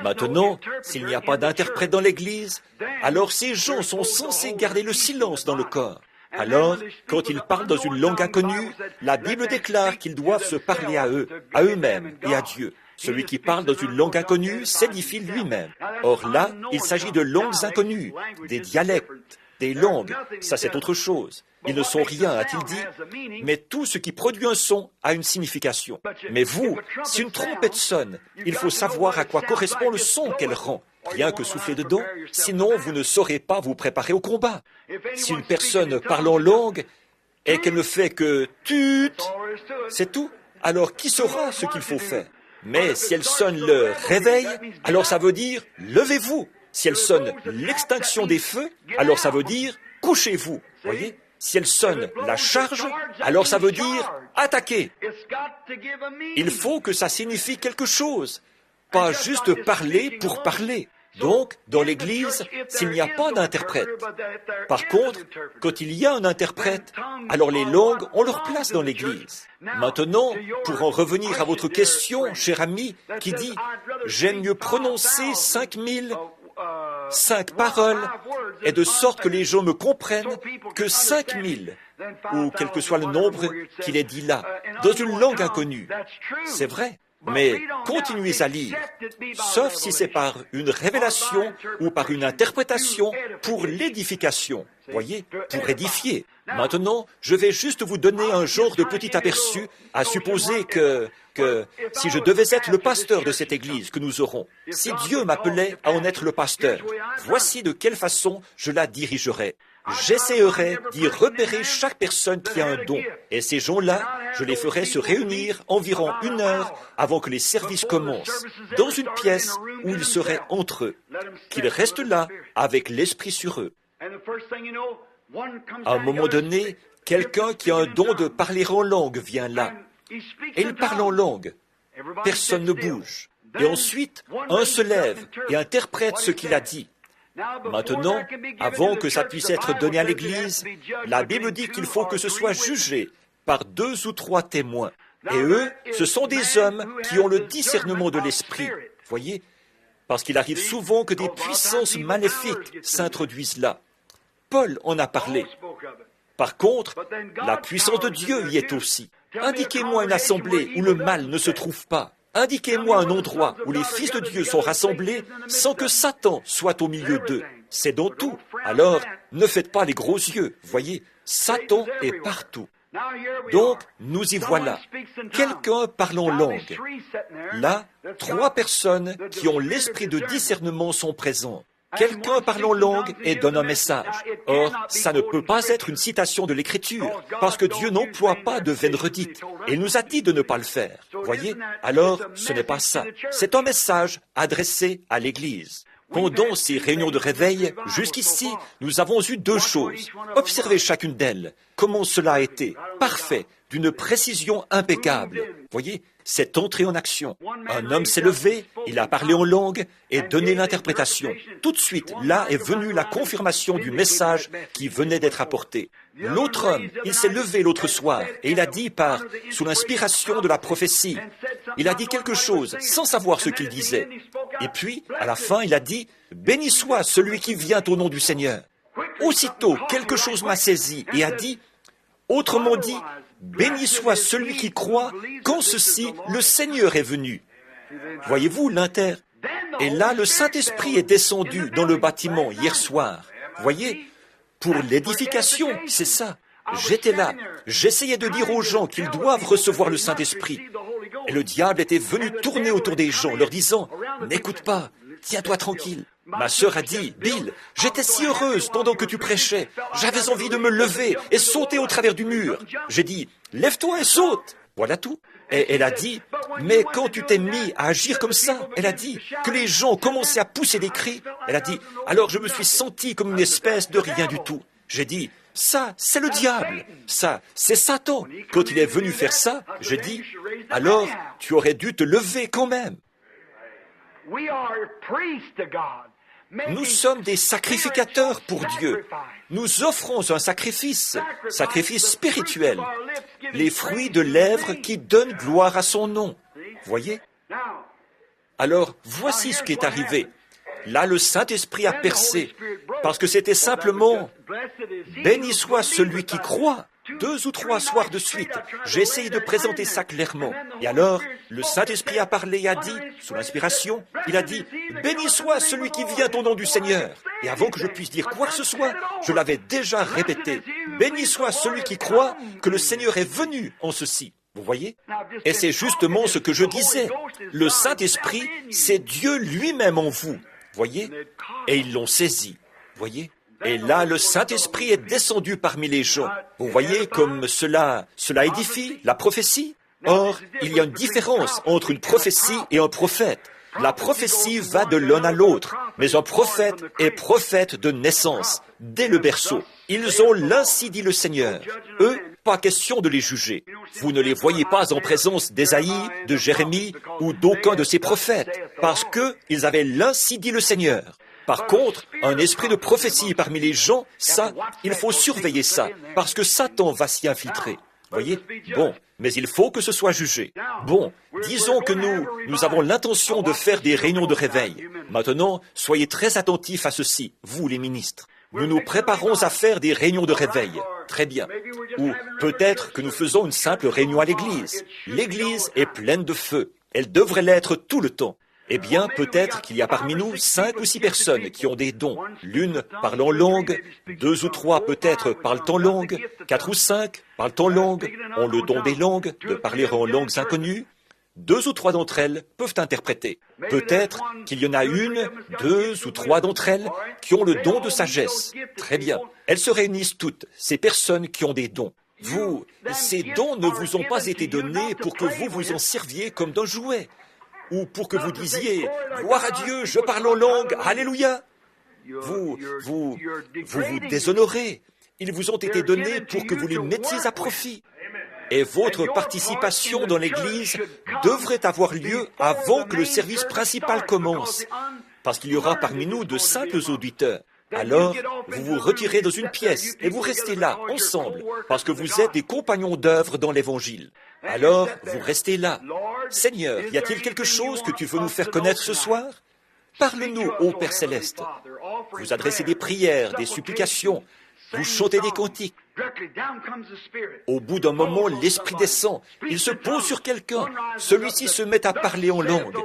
Maintenant, s'il n'y a pas d'interprète dans l'Église, alors ces gens sont censés garder le silence dans le corps. Alors, quand ils parlent dans une langue inconnue, la Bible déclare qu'ils doivent se parler à eux, à eux-mêmes et à Dieu. Celui qui parle dans une langue inconnue s'édifie lui-même. Or là, il s'agit de langues inconnues, des dialectes, des langues. Ça, c'est autre chose. Ils ne sont rien, a-t-il dit, mais tout ce qui produit un son a une signification. Mais vous, si une trompette sonne, il faut savoir à quoi correspond le son qu'elle rend. Rien que souffler dedans, sinon vous ne saurez pas vous préparer au combat. Si une personne parle en langue et qu'elle ne fait que « tut », c'est tout, alors qui saura ce qu'il faut faire? Mais si elle sonne le réveil, alors ça veut dire « levez-vous ». Si elle sonne l'extinction des feux, alors ça veut dire « couchez-vous ». Voyez? Si elle sonne la charge, alors ça veut dire « attaquez ». Il faut que ça signifie quelque chose, pas juste parler pour parler. Donc, dans l'Église, s'il n'y a pas d'interprète. Par contre, quand il y a un interprète, alors les langues ont leur place dans l'Église. Maintenant, pour en revenir à votre question, cher ami, qui dit « J'aime mieux prononcer 5 paroles, et de sorte que les gens me comprennent, que 5000, ou quel que soit le nombre qu'il est dit là, dans une langue inconnue. » C'est vrai. Mais continuez à lire, sauf si c'est par une révélation ou par une interprétation pour l'édification, voyez, pour édifier. Maintenant, je vais juste vous donner un genre de petit aperçu, à supposer que si je devais être le pasteur de cette église que nous aurons, si Dieu m'appelait à en être le pasteur, voici de quelle façon je la dirigerais. J'essaierai d'y repérer chaque personne qui a un don. Et ces gens-là, je les ferai se réunir environ 1 heure avant que les services commencent, dans une pièce où ils seraient entre eux, qu'ils restent là avec l'esprit sur eux. À un moment donné, quelqu'un qui a un don de parler en langue vient là. Et il parle en langue. Personne ne bouge. Et ensuite, un se lève et interprète ce qu'il a dit. Maintenant, avant que ça puisse être donné à l'Église, la Bible dit qu'il faut que ce soit jugé par 2 ou 3 témoins. Et eux, ce sont des hommes qui ont le discernement de l'esprit. Voyez? Parce qu'il arrive souvent que des puissances maléfiques s'introduisent là. Paul en a parlé. Par contre, la puissance de Dieu y est aussi. Indiquez-moi une assemblée où le mal ne se trouve pas. Indiquez-moi un endroit où les fils de Dieu sont rassemblés sans que Satan soit au milieu d'eux. C'est dans tout. Alors, ne faites pas les gros yeux. Voyez, Satan est partout. Donc, nous y voilà. Quelqu'un parle en langue. Là, 3 personnes qui ont l'esprit de discernement sont présentes. Quelqu'un parle en langue et donne un message. Or, ça ne peut pas être une citation de l'Écriture, parce que Dieu n'emploie pas de veine redite. Et il nous a dit de ne pas le faire. Voyez? Alors, ce n'est pas ça. C'est un message adressé à l'Église. Pendant ces réunions de réveil, jusqu'ici, nous avons eu 2 choses. Observez chacune d'elles. Comment cela a été? Parfait, d'une précision impeccable. Voyez? C'est entré en action. Un homme s'est levé, il a parlé en langue et donné l'interprétation. Tout de suite, là est venue la confirmation du message qui venait d'être apporté. L'autre homme, il s'est levé l'autre soir et il a dit sous l'inspiration de la prophétie, il a dit quelque chose sans savoir ce qu'il disait. Et puis, à la fin, il a dit, « Béni soit celui qui vient au nom du Seigneur ». Aussitôt, quelque chose m'a saisi et a dit, autrement dit, béni soit celui qui croit qu'en ceci le Seigneur est venu. Voyez-vous l'inter? Et là, le Saint-Esprit est descendu dans le bâtiment hier soir. Voyez, pour l'édification, c'est ça. J'étais là, j'essayais de dire aux gens qu'ils doivent recevoir le Saint-Esprit. Et le diable était venu tourner autour des gens, leur disant, n'écoute pas, tiens-toi tranquille. Ma sœur a dit, Bill, j'étais si heureuse pendant que tu prêchais. J'avais envie de me lever et sauter au travers du mur. J'ai dit, lève-toi et saute. Voilà tout. Et elle a dit, mais quand tu t'es mis à agir comme ça, elle a dit que les gens commençaient à pousser des cris. Elle a dit, alors je me suis senti comme une espèce de rien du tout. J'ai dit, ça, c'est le diable. Ça, c'est Satan. Quand il est venu faire ça, j'ai dit, alors tu aurais dû te lever quand même. Nous sommes des sacrificateurs pour Dieu. Nous offrons un sacrifice spirituel, les fruits de lèvres qui donnent gloire à son nom. Voyez? Alors, voici ce qui est arrivé. Là, le Saint-Esprit a percé, parce que c'était simplement « Béni soit celui qui croit ». 2 ou 3 soirs de suite, j'ai essayé de présenter ça clairement. Et alors, le Saint-Esprit a parlé et a dit, sous l'inspiration, il a dit, « Béni soit celui qui vient au nom du Seigneur ». Et avant que je puisse dire quoi que ce soit, je l'avais déjà répété. « Béni soit celui qui croit que le Seigneur est venu en ceci ». Vous voyez? Et c'est justement ce que je disais. Le Saint-Esprit, c'est Dieu lui-même en vous. Voyez? Et ils l'ont saisi. Voyez? Et là, le Saint-Esprit est descendu parmi les gens. Vous voyez comme cela édifie la prophétie? Or, il y a une différence entre une prophétie et un prophète. La prophétie va de l'un à l'autre, mais un prophète est prophète de naissance, dès le berceau. Ils ont l'ainsi dit le Seigneur. Eux, pas question de les juger. Vous ne les voyez pas en présence d'Ésaïe, de Jérémie ou d'aucun de ces prophètes, parce qu'ils avaient l'ainsi dit le Seigneur. Par contre, un esprit de prophétie parmi les gens, ça, il faut surveiller ça, parce que Satan va s'y infiltrer. Voyez? Bon, mais il faut que ce soit jugé. Bon, disons que nous avons l'intention de faire des réunions de réveil. Maintenant, soyez très attentifs à ceci, vous les ministres. Nous nous préparons à faire des réunions de réveil. Très bien. Ou peut-être que nous faisons une simple réunion à l'église. L'église est pleine de feu. Elle devrait l'être tout le temps. Eh bien, peut-être qu'il y a parmi nous 5 ou 6 personnes qui ont des dons. L'une parle en langue, 2 ou 3 peut-être parlent en langue, 4 ou 5 parlent en langue, ont le don des langues, de parler en langues inconnues. 2 ou 3 d'entre elles peuvent interpréter. Peut-être qu'il y en a 1, 2 ou 3 d'entre elles qui ont le don de sagesse. Très bien. Elles se réunissent toutes, ces personnes qui ont des dons. Ces dons ne vous ont pas été donnés pour que vous vous en serviez comme d'un jouet. Ou pour que vous disiez « Gloire à Dieu, je parle en langue, Alléluia !» Vous vous déshonorez. Ils vous ont été donnés pour que vous les mettiez à profit. Et votre participation dans l'Église devrait avoir lieu avant que le service principal commence, parce qu'il y aura parmi nous de simples auditeurs. Alors, vous vous retirez dans une pièce et vous restez là, ensemble, parce que vous êtes des compagnons d'œuvre dans l'Évangile. Alors, vous restez là. Seigneur, y a-t-il quelque chose que tu veux nous faire connaître ce soir? Parle-nous, ô Père Céleste. Vous adressez des prières, des supplications, vous chantez des cantiques. Au bout d'un moment, l'Esprit descend. Il se pose sur quelqu'un. Celui-ci se met à parler en langue.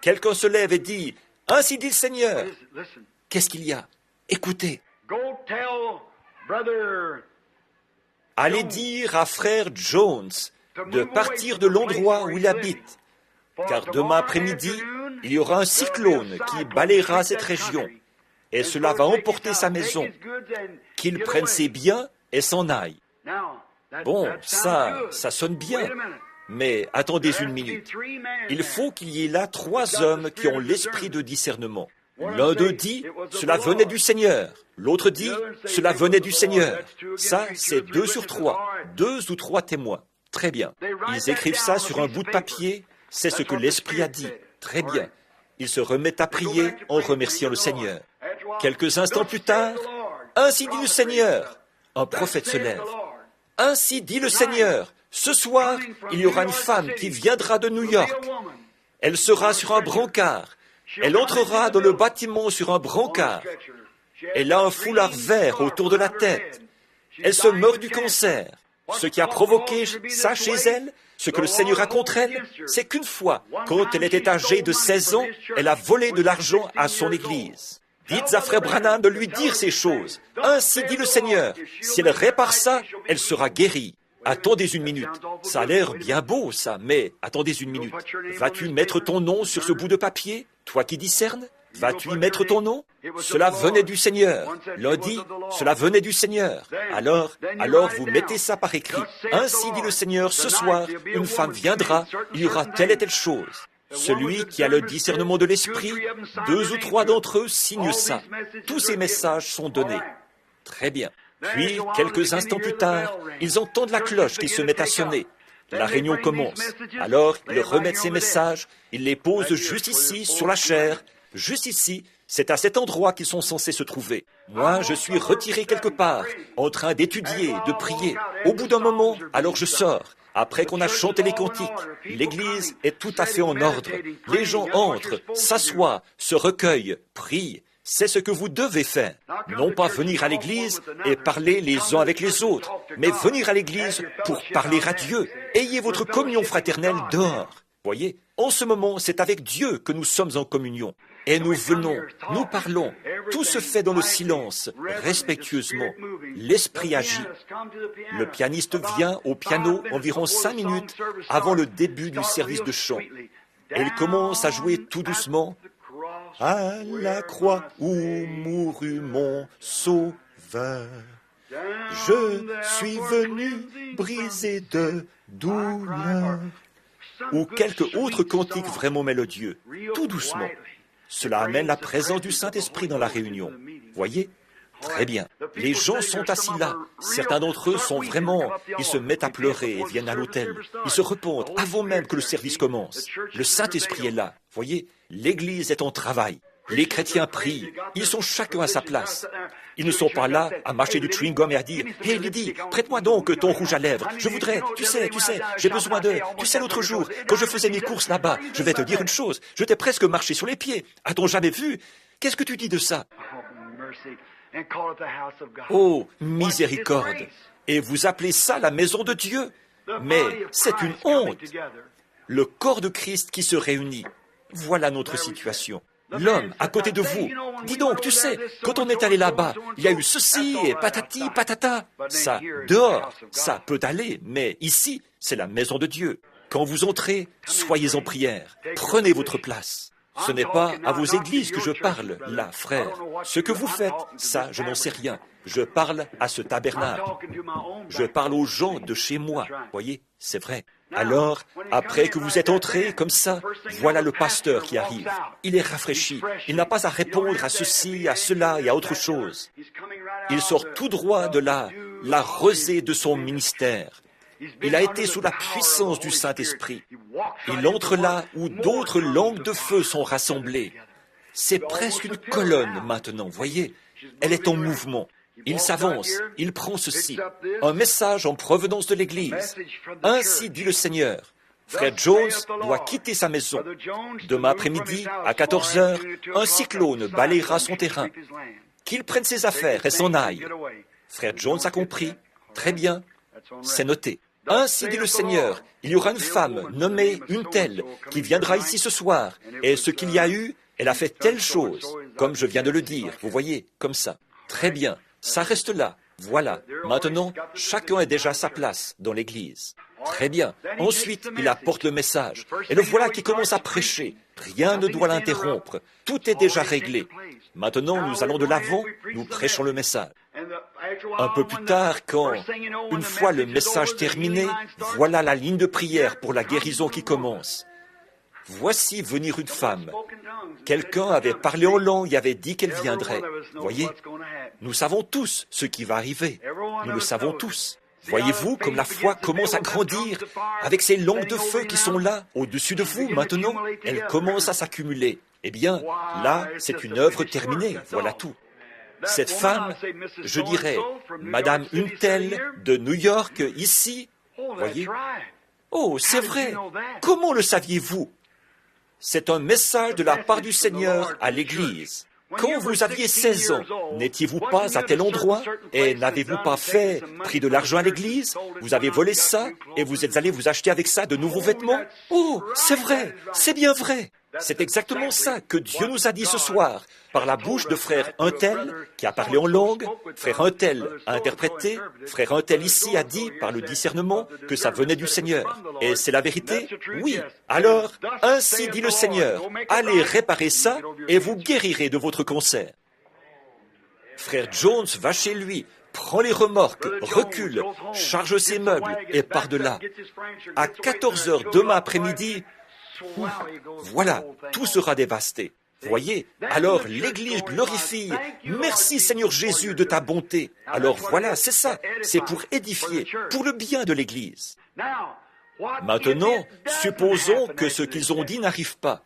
Quelqu'un se lève et dit, « Ainsi dit le Seigneur. » Qu'est-ce qu'il y a? Écoutez. Allez dire à frère Jones de partir de l'endroit où il habite, car demain après-midi, il y aura un cyclone qui balayera cette région, et cela va emporter sa maison. Qu'il prenne ses biens et s'en aille. Bon, ça sonne bien, mais attendez une minute. Il faut qu'il y ait là 3 hommes qui ont l'esprit de discernement. L'un d'eux dit, cela venait du Seigneur. L'autre dit, cela venait du Seigneur. Ça, c'est 2 sur 3, 2 ou 3 témoins. Très bien. Ils écrivent ça sur un bout de papier. C'est ce que l'Esprit a dit. Très bien. Ils se remettent à prier en remerciant le Seigneur. Quelques instants plus tard, ainsi dit le Seigneur. Un prophète se lève. Ainsi dit le Seigneur. Ce soir, il y aura une femme qui viendra de New York. Elle sera sur un brancard. Elle entrera dans le bâtiment sur un brancard. Elle a un foulard vert autour de la tête. Elle se meurt du cancer. Ce qui a provoqué ça chez elle, ce que le Seigneur a contre elle, c'est qu'une fois, quand elle était âgée de 16 ans, elle a volé de l'argent à son Église. Dites à frère Branham de lui dire ces choses. Ainsi dit le Seigneur. Si elle répare ça, elle sera guérie. Attendez une minute. Ça a l'air bien beau, ça, mais attendez une minute. Vas-tu mettre ton nom sur ce bout de papier, toi qui discernes? Vas-tu y mettre ton nom? Cela venait du Seigneur. L'un dit, cela venait du Seigneur. Alors vous mettez ça par écrit. Ainsi dit le Seigneur, ce soir, une femme viendra, il y aura telle et telle chose. Celui qui a le discernement de l'Esprit, 2 ou 3 d'entre eux signent ça. Tous ces messages sont donnés. Très bien. Puis, quelques instants plus tard, ils entendent la cloche qui se met à sonner. La réunion commence. Alors, ils remettent ces messages, ils les posent juste ici, sur la chaire. Juste ici, c'est à cet endroit qu'ils sont censés se trouver. Moi, je suis retiré quelque part, en train d'étudier, de prier. Au bout d'un moment, alors je sors. Après qu'on a chanté les cantiques, l'Église est tout à fait en ordre. Les gens entrent, s'assoient, se recueillent, prient. C'est ce que vous devez faire. Non pas venir à l'Église et parler les uns avec les autres, mais venir à l'Église pour parler à Dieu. Ayez votre communion fraternelle dehors. Voyez, en ce moment, c'est avec Dieu que nous sommes en communion. Et nous venons, nous parlons. Tout se fait dans le silence, respectueusement. L'Esprit agit. Le pianiste vient au piano environ 5 minutes avant le début du service de chant. Et il commence à jouer tout doucement. À la croix où mourut mon sauveur, je suis venu briser de douleur. Ou quelque autre cantique vraiment mélodieux, tout doucement. Cela amène la présence du Saint-Esprit dans la réunion. Voyez? Très bien. Les gens sont assis là. Certains d'entre eux sont vraiment... Ils se mettent à pleurer et viennent à l'autel. Ils se repentent avant même que le service commence. Le Saint-Esprit est là. Voyez? L'Église est en travail. Les chrétiens prient. Ils sont chacun à sa place. Ils ne sont pas là à mâcher du chewing-gum et à dire « Hé Lydie, prête-moi donc ton rouge à lèvres. Je voudrais, tu sais, j'ai besoin de... Tu sais, l'autre jour, quand je faisais mes courses là-bas, je vais te dire une chose, je t'ai presque marché sur les pieds. A-t-on jamais vu? Qu'est-ce que tu dis de ça? » Oh, miséricorde! Et vous appelez ça la maison de Dieu? Mais c'est une honte! Le corps de Christ qui se réunit. Voilà notre situation. L'homme à côté de vous. Dis donc, tu sais, quand on est allé là-bas, il y a eu ceci et patati, patata. Ça, dehors, ça peut aller, mais ici, c'est la maison de Dieu. Quand vous entrez, soyez en prière. Prenez votre place. Ce n'est pas à vos églises que je parle, là, frère. Ce que vous faites, ça, je n'en sais rien. Je parle à ce tabernacle. Je parle aux gens de chez moi. Voyez, c'est vrai. Alors, après que vous êtes entrés comme ça, voilà le pasteur qui arrive. Il est rafraîchi. Il n'a pas à répondre à ceci, à cela et à autre chose. Il sort tout droit de la rosée de son ministère. Il a été sous la puissance du Saint-Esprit. Il entre là où d'autres langues de feu sont rassemblées. C'est presque une colonne maintenant, voyez. Elle est en mouvement. Il s'avance, il prend ceci, un message en provenance de l'Église. Ainsi dit le Seigneur. Frère Jones doit quitter sa maison. Demain après-midi, à 14 heures, un cyclone balayera son terrain. Qu'il prenne ses affaires et s'en aille. Frère Jones a compris. Très bien, c'est noté. Ainsi dit le Seigneur, il y aura une femme nommée une telle qui viendra ici ce soir. Et ce qu'il y a eu, elle a fait telle chose, comme je viens de le dire, vous voyez, comme ça. Très bien, ça reste là. Voilà, maintenant, chacun est déjà à sa place dans l'Église. Très bien. Ensuite, il apporte le message. Et le voilà qui commence à prêcher. Rien ne doit l'interrompre. Tout est déjà réglé. Maintenant, nous allons de l'avant, nous prêchons le message. Un peu plus tard, quand, une fois le message terminé, voilà la ligne de prière pour la guérison qui commence. Voici venir une femme. Quelqu'un avait parlé en langue et avait dit qu'elle viendrait. Voyez, nous savons tous ce qui va arriver. Nous le savons tous. Voyez-vous comme la foi commence à grandir avec ces langues de feu qui sont là, au-dessus de vous maintenant. Elles commencent à s'accumuler. Eh bien, là, c'est une œuvre terminée. Voilà tout. Cette femme, je dirais, Madame une telle de New York, ici, voyez. Oh, c'est vrai. Comment le saviez-vous? C'est un message de la part du Seigneur à l'Église. Quand vous aviez 16 ans, n'étiez-vous pas à tel endroit et n'avez-vous pas pris de l'argent à l'Église? Vous avez volé ça et vous êtes allé vous acheter avec ça de nouveaux vêtements? Oh, c'est vrai, c'est bien vrai. C'est exactement ça que Dieu nous a dit ce soir, par la bouche de frère un tel qui a parlé en langue, frère un tel a interprété, frère un tel ici a dit par le discernement que ça venait du Seigneur. Et c'est la vérité? Oui. Alors, ainsi dit le Seigneur, allez réparer ça et vous guérirez de votre cancer. Frère Jones va chez lui, prend les remorques, recule, charge ses meubles et part de là. À 14 heures demain après-midi, voilà, tout sera dévasté. Voyez, alors l'Église glorifie. Merci Seigneur Jésus de ta bonté. Alors voilà, c'est ça, c'est pour édifier, pour le bien de l'Église. Maintenant, supposons que ce qu'ils ont dit n'arrive pas.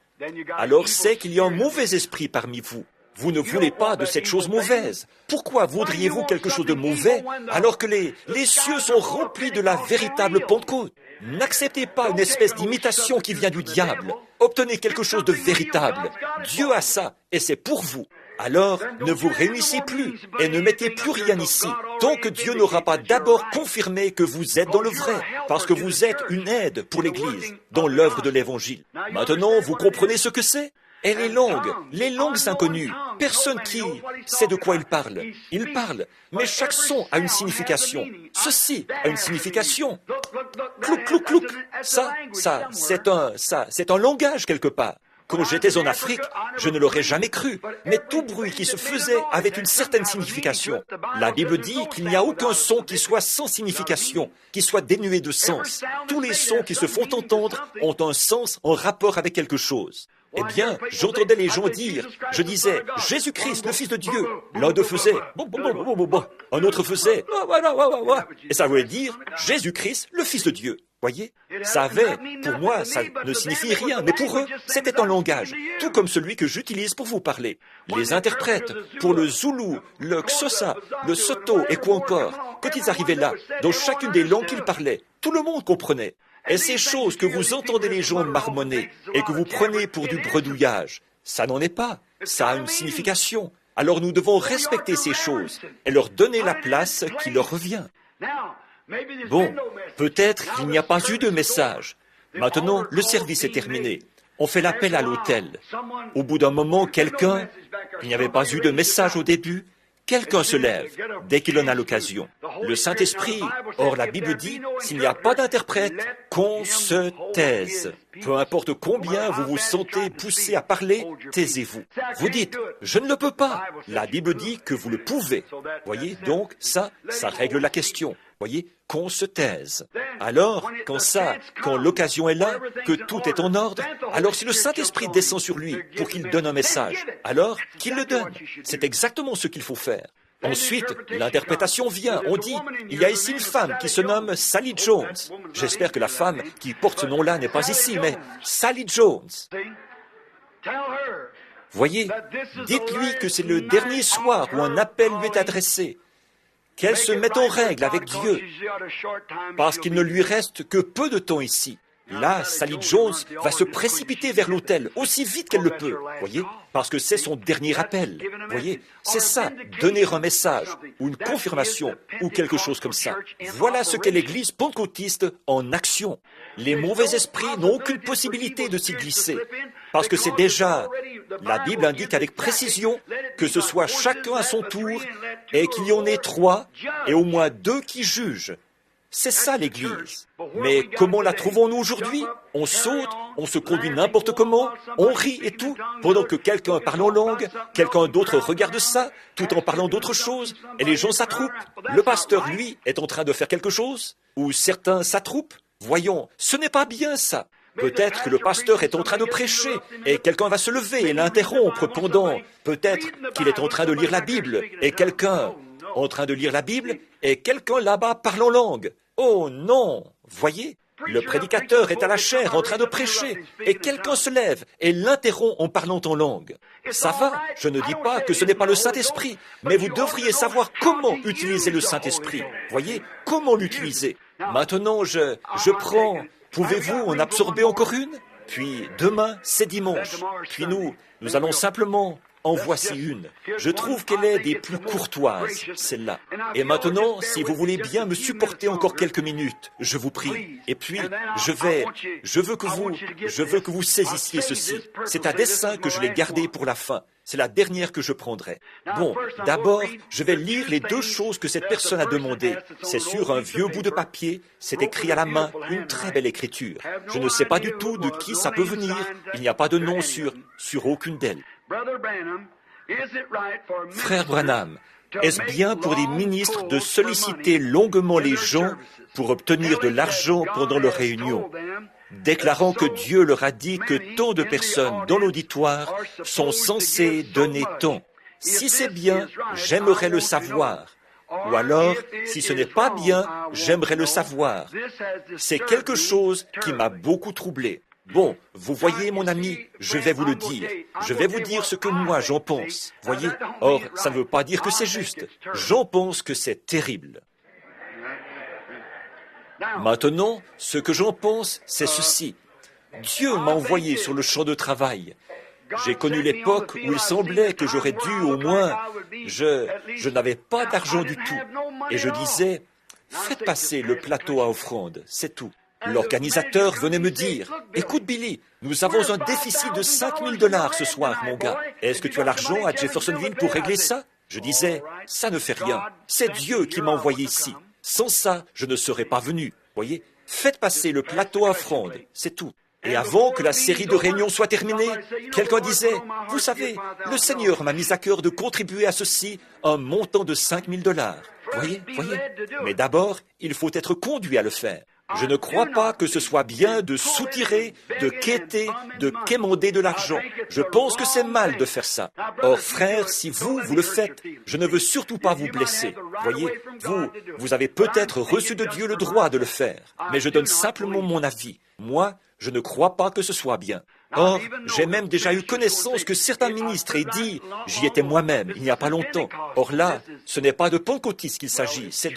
Alors c'est qu'il y a un mauvais esprit parmi vous. Vous ne voulez pas de cette chose mauvaise. Pourquoi voudriez-vous quelque chose de mauvais alors que les cieux sont remplis de la véritable Pentecôte? N'acceptez pas une espèce d'imitation qui vient du diable. Obtenez quelque chose de véritable. Dieu a ça, et c'est pour vous. Alors, ne vous réunissez plus et ne mettez plus rien ici, tant que Dieu n'aura pas d'abord confirmé que vous êtes dans le vrai, parce que vous êtes une aide pour l'Église, dans l'œuvre de l'Évangile. Maintenant, vous comprenez ce que c'est? Et les langues inconnues, personne qui sait de quoi il parle. Il parle, mais chaque son a une signification. Ceci a une signification. Clouc, clouc, clouc. Ça, c'est un langage quelque part. Quand j'étais en Afrique, je ne l'aurais jamais cru, mais tout bruit qui se faisait avait une certaine signification. La Bible dit qu'il n'y a aucun son qui soit sans signification, qui soit dénué de sens. Tous les sons qui se font entendre ont un sens en rapport avec quelque chose. Eh bien, j'entendais les gens dire, je disais, Jésus-Christ, le Fils de Dieu. L'un d'eux faisait, un autre faisait, et ça voulait dire, Jésus-Christ, le Fils de Dieu. Voyez, ça avait, pour moi, ça ne signifie rien, mais pour eux, c'était un langage, tout comme celui que j'utilise pour vous parler. Les interprètes, pour le Zoulou, le Xhosa, le Soto et quoi encore, quand ils arrivaient là, dans chacune des langues qu'ils parlaient, tout le monde comprenait. Et ces choses que vous entendez les gens marmonner et que vous prenez pour du bredouillage, ça n'en est pas, ça a une signification. Alors nous devons respecter ces choses et leur donner la place qui leur revient. Bon, peut-être qu'il n'y a pas eu de message. Maintenant, le service est terminé. On fait l'appel à l'autel. Au bout d'un moment, il n'y avait pas eu de message au début, quelqu'un se lève dès qu'il en a l'occasion. Le Saint-Esprit, or la Bible dit, s'il n'y a pas d'interprète, qu'on se taise. Peu importe combien vous vous sentez poussé à parler, taisez-vous. Vous dites, je ne le peux pas. La Bible dit que vous le pouvez. Voyez, donc ça règle la question. Voyez, qu'on se taise. Alors, quand l'occasion est là, que tout est en ordre, alors si le Saint-Esprit descend sur lui pour qu'il donne un message, alors qu'il le donne. C'est exactement ce qu'il faut faire. Ensuite, l'interprétation vient. On dit, il y a ici une femme qui se nomme Sally Jones. J'espère que la femme qui porte ce nom-là n'est pas ici, mais Sally Jones. Voyez, dites-lui que c'est le dernier soir où un appel lui est adressé, qu'elle se mette en règle avec Dieu, parce qu'il ne lui reste que peu de temps ici. Là, Sally Jones va se précipiter vers l'autel aussi vite qu'elle le peut, voyez, parce que c'est son dernier appel, voyez. C'est ça, donner un message, ou une confirmation, ou quelque chose comme ça. Voilà ce qu'est l'Église pentecôtiste en action. Les mauvais esprits n'ont aucune possibilité de s'y glisser, parce que c'est déjà, la Bible indique avec précision que ce soit chacun à son tour, et qu'il y en ait 3, et au moins 2 qui jugent. C'est ça l'Église. Mais comment la trouvons-nous aujourd'hui? On saute, on se conduit n'importe comment, on rit et tout, pendant que quelqu'un parle en langue, quelqu'un d'autre regarde ça, tout en parlant d'autre chose, et les gens s'attroupent. Le pasteur, lui, est en train de faire quelque chose, ou certains s'attroupent. Voyons, ce n'est pas bien ça. Peut-être que le pasteur est en train de prêcher, et quelqu'un va se lever et l'interrompre pendant, peut-être qu'il est en train de lire la Bible, et quelqu'un en train de lire la Bible, et quelqu'un là-bas parle en langue. Oh non! Voyez, le prédicateur est à la chaire en train de prêcher, et quelqu'un se lève et l'interrompt en parlant en langue. Ça va, je ne dis pas que ce n'est pas le Saint-Esprit, mais vous devriez savoir comment utiliser le Saint-Esprit. Voyez, comment l'utiliser. Maintenant, je prends... Pouvez-vous en absorber encore une? Puis demain, c'est dimanche. Puis nous allons simplement... En voici une. Je trouve qu'elle est des plus courtoises, celle-là. Et maintenant, si vous voulez bien me supporter encore quelques minutes, je vous prie. Et puis, je veux que vous saisissiez ceci. C'est à dessein que je l'ai gardé pour la fin. C'est la dernière que je prendrai. Bon, d'abord, je vais lire les 2 choses que cette personne a demandées. C'est sur un vieux bout de papier, c'est écrit à la main, une très belle écriture. Je ne sais pas du tout de qui ça peut venir. Il n'y a pas de nom sur aucune d'elles. Frère Branham, est-ce bien pour les ministres de solliciter longuement les gens pour obtenir de l'argent pendant leur réunion, déclarant que Dieu leur a dit que tant de personnes dans l'auditoire sont censées donner tant? Si c'est bien, j'aimerais le savoir. Ou alors, si ce n'est pas bien, j'aimerais le savoir. C'est quelque chose qui m'a beaucoup troublé. Bon, vous voyez, mon ami, je vais vous le dire. Je vais vous dire ce que moi j'en pense. Voyez? Or, ça ne veut pas dire que c'est juste. J'en pense que c'est terrible. Maintenant, ce que j'en pense, c'est ceci. Dieu m'a envoyé sur le champ de travail. J'ai connu l'époque où il semblait que j'aurais dû au moins... Je n'avais pas d'argent du tout. Et je disais, faites passer le plateau à offrande, c'est tout. L'organisateur venait me dire, « Écoute Billy, nous avons un déficit de $5,000 ce soir, mon gars. Est-ce que tu as l'argent à Jeffersonville pour régler ça ?» Je disais, « Ça ne fait rien. C'est Dieu qui m'a envoyé ici. Sans ça, je ne serais pas venu. Voyez, faites passer le plateau à offrande, c'est tout. » Et avant que la série de réunions soit terminée, quelqu'un disait, « Vous savez, le Seigneur m'a mis à cœur de contribuer à ceci un montant de $5,000. » Voyez. Mais d'abord, il faut être conduit à le faire. Je ne crois pas que ce soit bien de soutirer, de quêter, de quémander de l'argent. Je pense que c'est mal de faire ça. Or, frère, si vous le faites, je ne veux surtout pas vous blesser. Voyez, vous avez peut-être reçu de Dieu le droit de le faire, mais je donne simplement mon avis. Moi, je ne crois pas que ce soit bien. Or, j'ai même déjà eu connaissance que certains ministres aient dit, j'y étais moi-même, il n'y a pas longtemps. Or là, ce n'est pas de pentecôtistes qu'il s'agit, c'est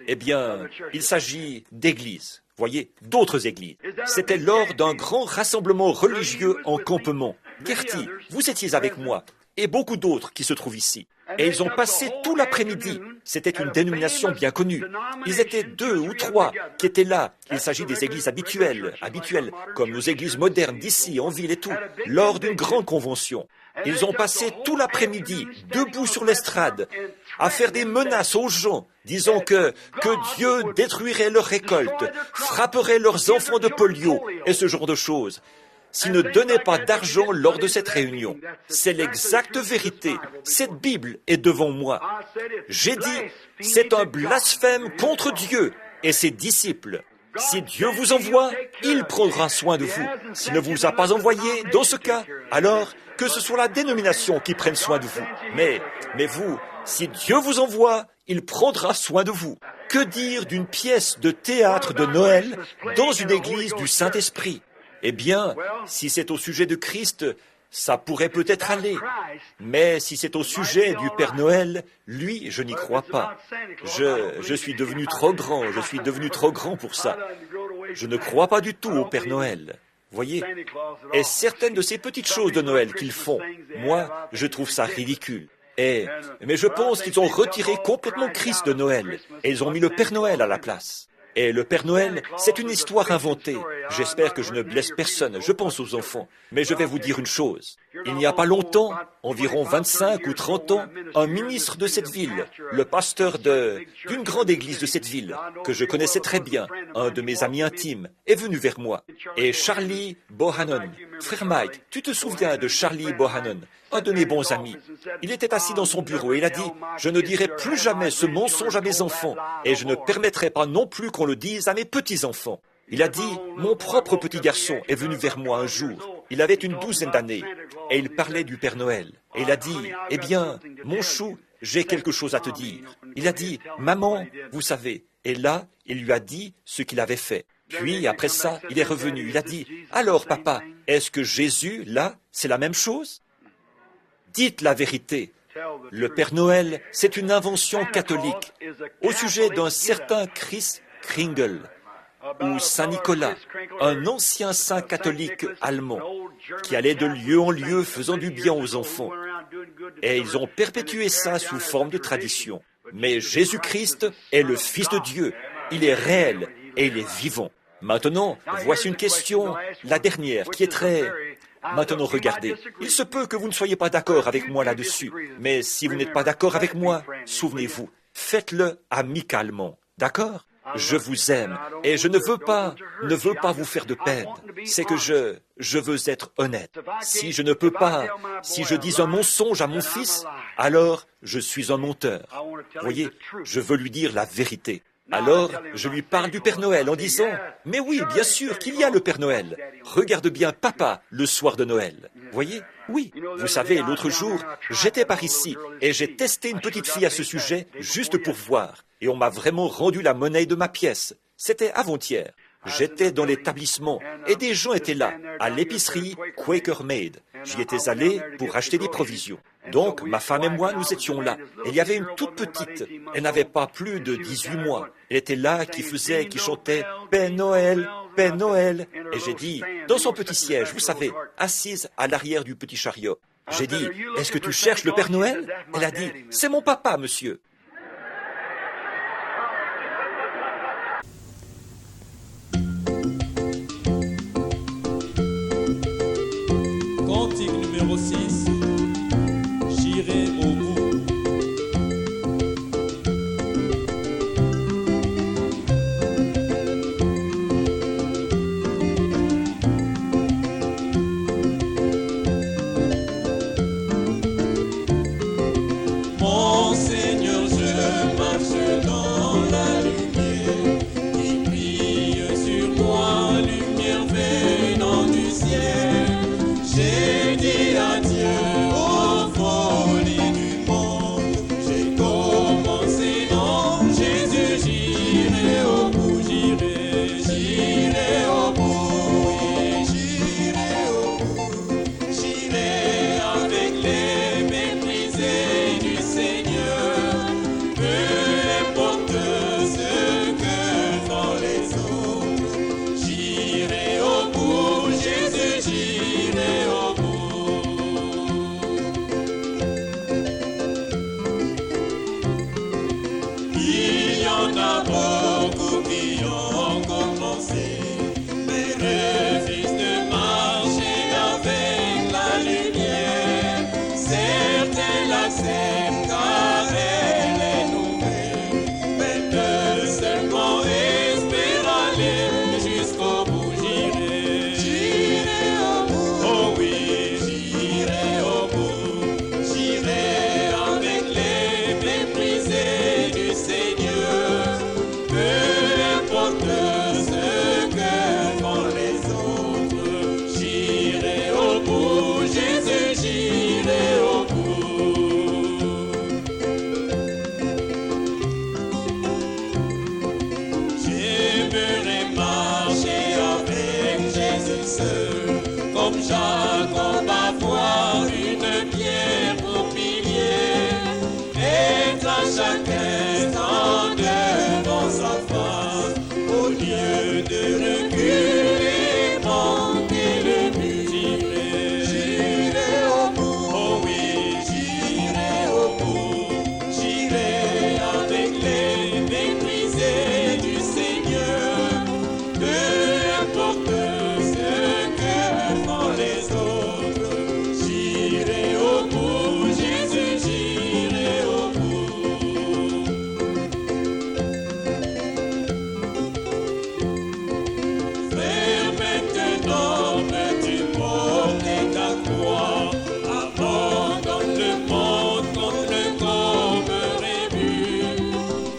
il s'agit d'églises. Voyez, d'autres églises. C'était lors d'un grand rassemblement religieux en campement. Gertie, vous étiez avec moi, et beaucoup d'autres qui se trouvent ici. Et ils ont passé tout l'après-midi. C'était une dénomination bien connue. Ils étaient 2 ou 3 qui étaient là. Il s'agit des églises habituelles, comme nos églises modernes d'ici, en ville et tout, lors d'une grande convention. Ils ont passé tout l'après-midi, debout sur l'estrade, à faire des menaces aux gens, disant que Dieu détruirait leurs récoltes, frapperait leurs enfants de polio, et ce genre de choses, s'ils ne donnaient pas d'argent lors de cette réunion. C'est l'exacte vérité. Cette Bible est devant moi. J'ai dit, c'est un blasphème contre Dieu et ses disciples. Si Dieu vous envoie, il prendra soin de vous. S'il ne vous a pas envoyé, dans ce cas, alors que ce soit la dénomination qui prenne soin de vous. Mais vous, si Dieu vous envoie, il prendra soin de vous. Que dire d'une pièce de théâtre de Noël dans une église du Saint-Esprit? Eh bien, si c'est au sujet de Christ, ça pourrait peut-être aller. Mais si c'est au sujet du Père Noël, lui, je n'y crois pas. Je suis devenu trop grand pour ça. Je ne crois pas du tout au Père Noël. Voyez? Et certaines de ces petites choses de Noël qu'ils font, moi, je trouve ça ridicule. Mais je pense qu'ils ont retiré complètement Christ de Noël et ils ont mis le Père Noël à la place. Et le Père Noël, c'est une histoire inventée. J'espère que je ne blesse personne, je pense aux enfants. Mais je vais vous dire une chose. Il n'y a pas longtemps, environ 25 ou 30 ans, un ministre de cette ville, le pasteur d'une grande église de cette ville, que je connaissais très bien, un de mes amis intimes, est venu vers moi. Et Charlie Bohannon, frère Mike, tu te souviens de Charlie Bohannon, un de mes bons amis? Il était assis dans son bureau et il a dit, « Je ne dirai plus jamais ce mensonge à mes enfants et je ne permettrai pas non plus qu'on le dise à mes petits-enfants. » Il a dit, « Mon propre petit garçon est venu vers moi un jour. Il avait une 12aine d'années et il parlait du Père Noël. Et il a dit, « Eh bien, mon chou, j'ai quelque chose à te dire. » Il a dit, « Maman, vous savez. » Et là, il lui a dit ce qu'il avait fait. Puis, après ça, il est revenu. Il a dit, « Alors, papa, est-ce que Jésus, là, c'est la même chose? » Dites la vérité. Le Père Noël, c'est une invention catholique au sujet d'un certain Chris Kringle ou Saint Nicolas, un ancien saint catholique allemand qui allait de lieu en lieu faisant du bien aux enfants. Et ils ont perpétué ça sous forme de tradition. Mais Jésus-Christ est le Fils de Dieu. Il est réel et il est vivant. Maintenant, voici une question, la dernière, qui est très... Maintenant, regardez, il se peut que vous ne soyez pas d'accord avec moi là-dessus, mais si vous n'êtes pas d'accord avec moi, souvenez-vous, faites-le amicalement, d'accord? Je vous aime et je ne veux pas vous faire de peine. C'est que je veux être honnête. Si je ne peux pas, si je dis un mensonge à mon fils, alors je suis un menteur. Voyez, je veux lui dire la vérité. Alors, je lui parle du Père Noël en disant, « Mais oui, bien sûr qu'il y a le Père Noël. Regarde bien papa le soir de Noël. » Voyez? Oui. Vous savez, l'autre jour, j'étais par ici et j'ai testé une petite fille à ce sujet juste pour voir. Et on m'a vraiment rendu la monnaie de ma pièce. C'était avant-hier. J'étais dans l'établissement et des gens étaient là, à l'épicerie Quaker Maid. J'y étais allé pour acheter des provisions. Donc, ma femme et moi, nous étions là. Et il y avait une toute petite. Elle n'avait pas plus de 18 mois. Elle était là, qui chantait « Père Noël, Père Noël ». Et j'ai dit, dans son petit siège, vous savez, assise à l'arrière du petit chariot. J'ai dit, « Est-ce que tu cherches le Père Noël ?» Elle a dit, « C'est mon papa, monsieur. » Cantique numéro 6. J'irai au bout. Mon Seigneur, je marche dans la lumière qui brille sur moi, lumière venant du ciel. J'ai dit adieu aux folies du monde. J'ai commencé dans Jésus, j'irai au bout, j'irai au bout, oui, j'irai au bout, j'irai avec les méprisés du Seigneur. Peu importe ce que font les autres, j'irai au bout, Jésus, j'irai au bout. Il y en a beaucoup qui ont commencé, mais refusent de marcher avec la lumière. Certains l'acceptent car elle est nouvelle, mais peu seulement espèrent aller jusqu'au bout. J'irai au bout, Jacob avoir une pierre pour pilier, et à chaque instant devant sa face, au lieu de reculer, manquer le but. J'irai au bout, oh oui, j'irai au bout, j'irai avec les méprisés du Seigneur, peu importe ce que font les autres, j'irai au bout, Jésus, j'irai au bout. Frère, maintenant peux-tu porter ta croix, abandonne le monde contre le corps rébu.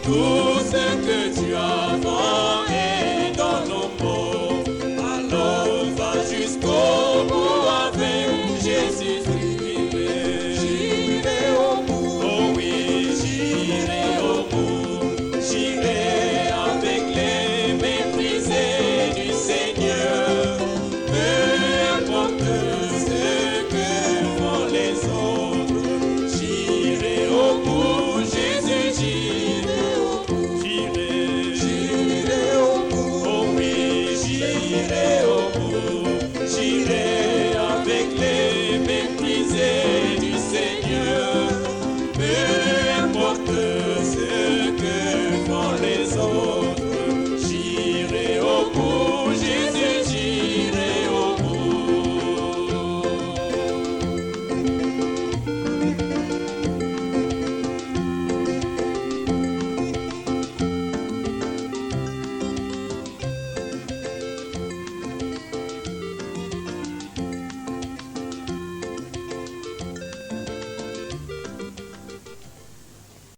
Tout ce que tu as vent est dans nos mots, alors va jusqu'au bout avec Jésus.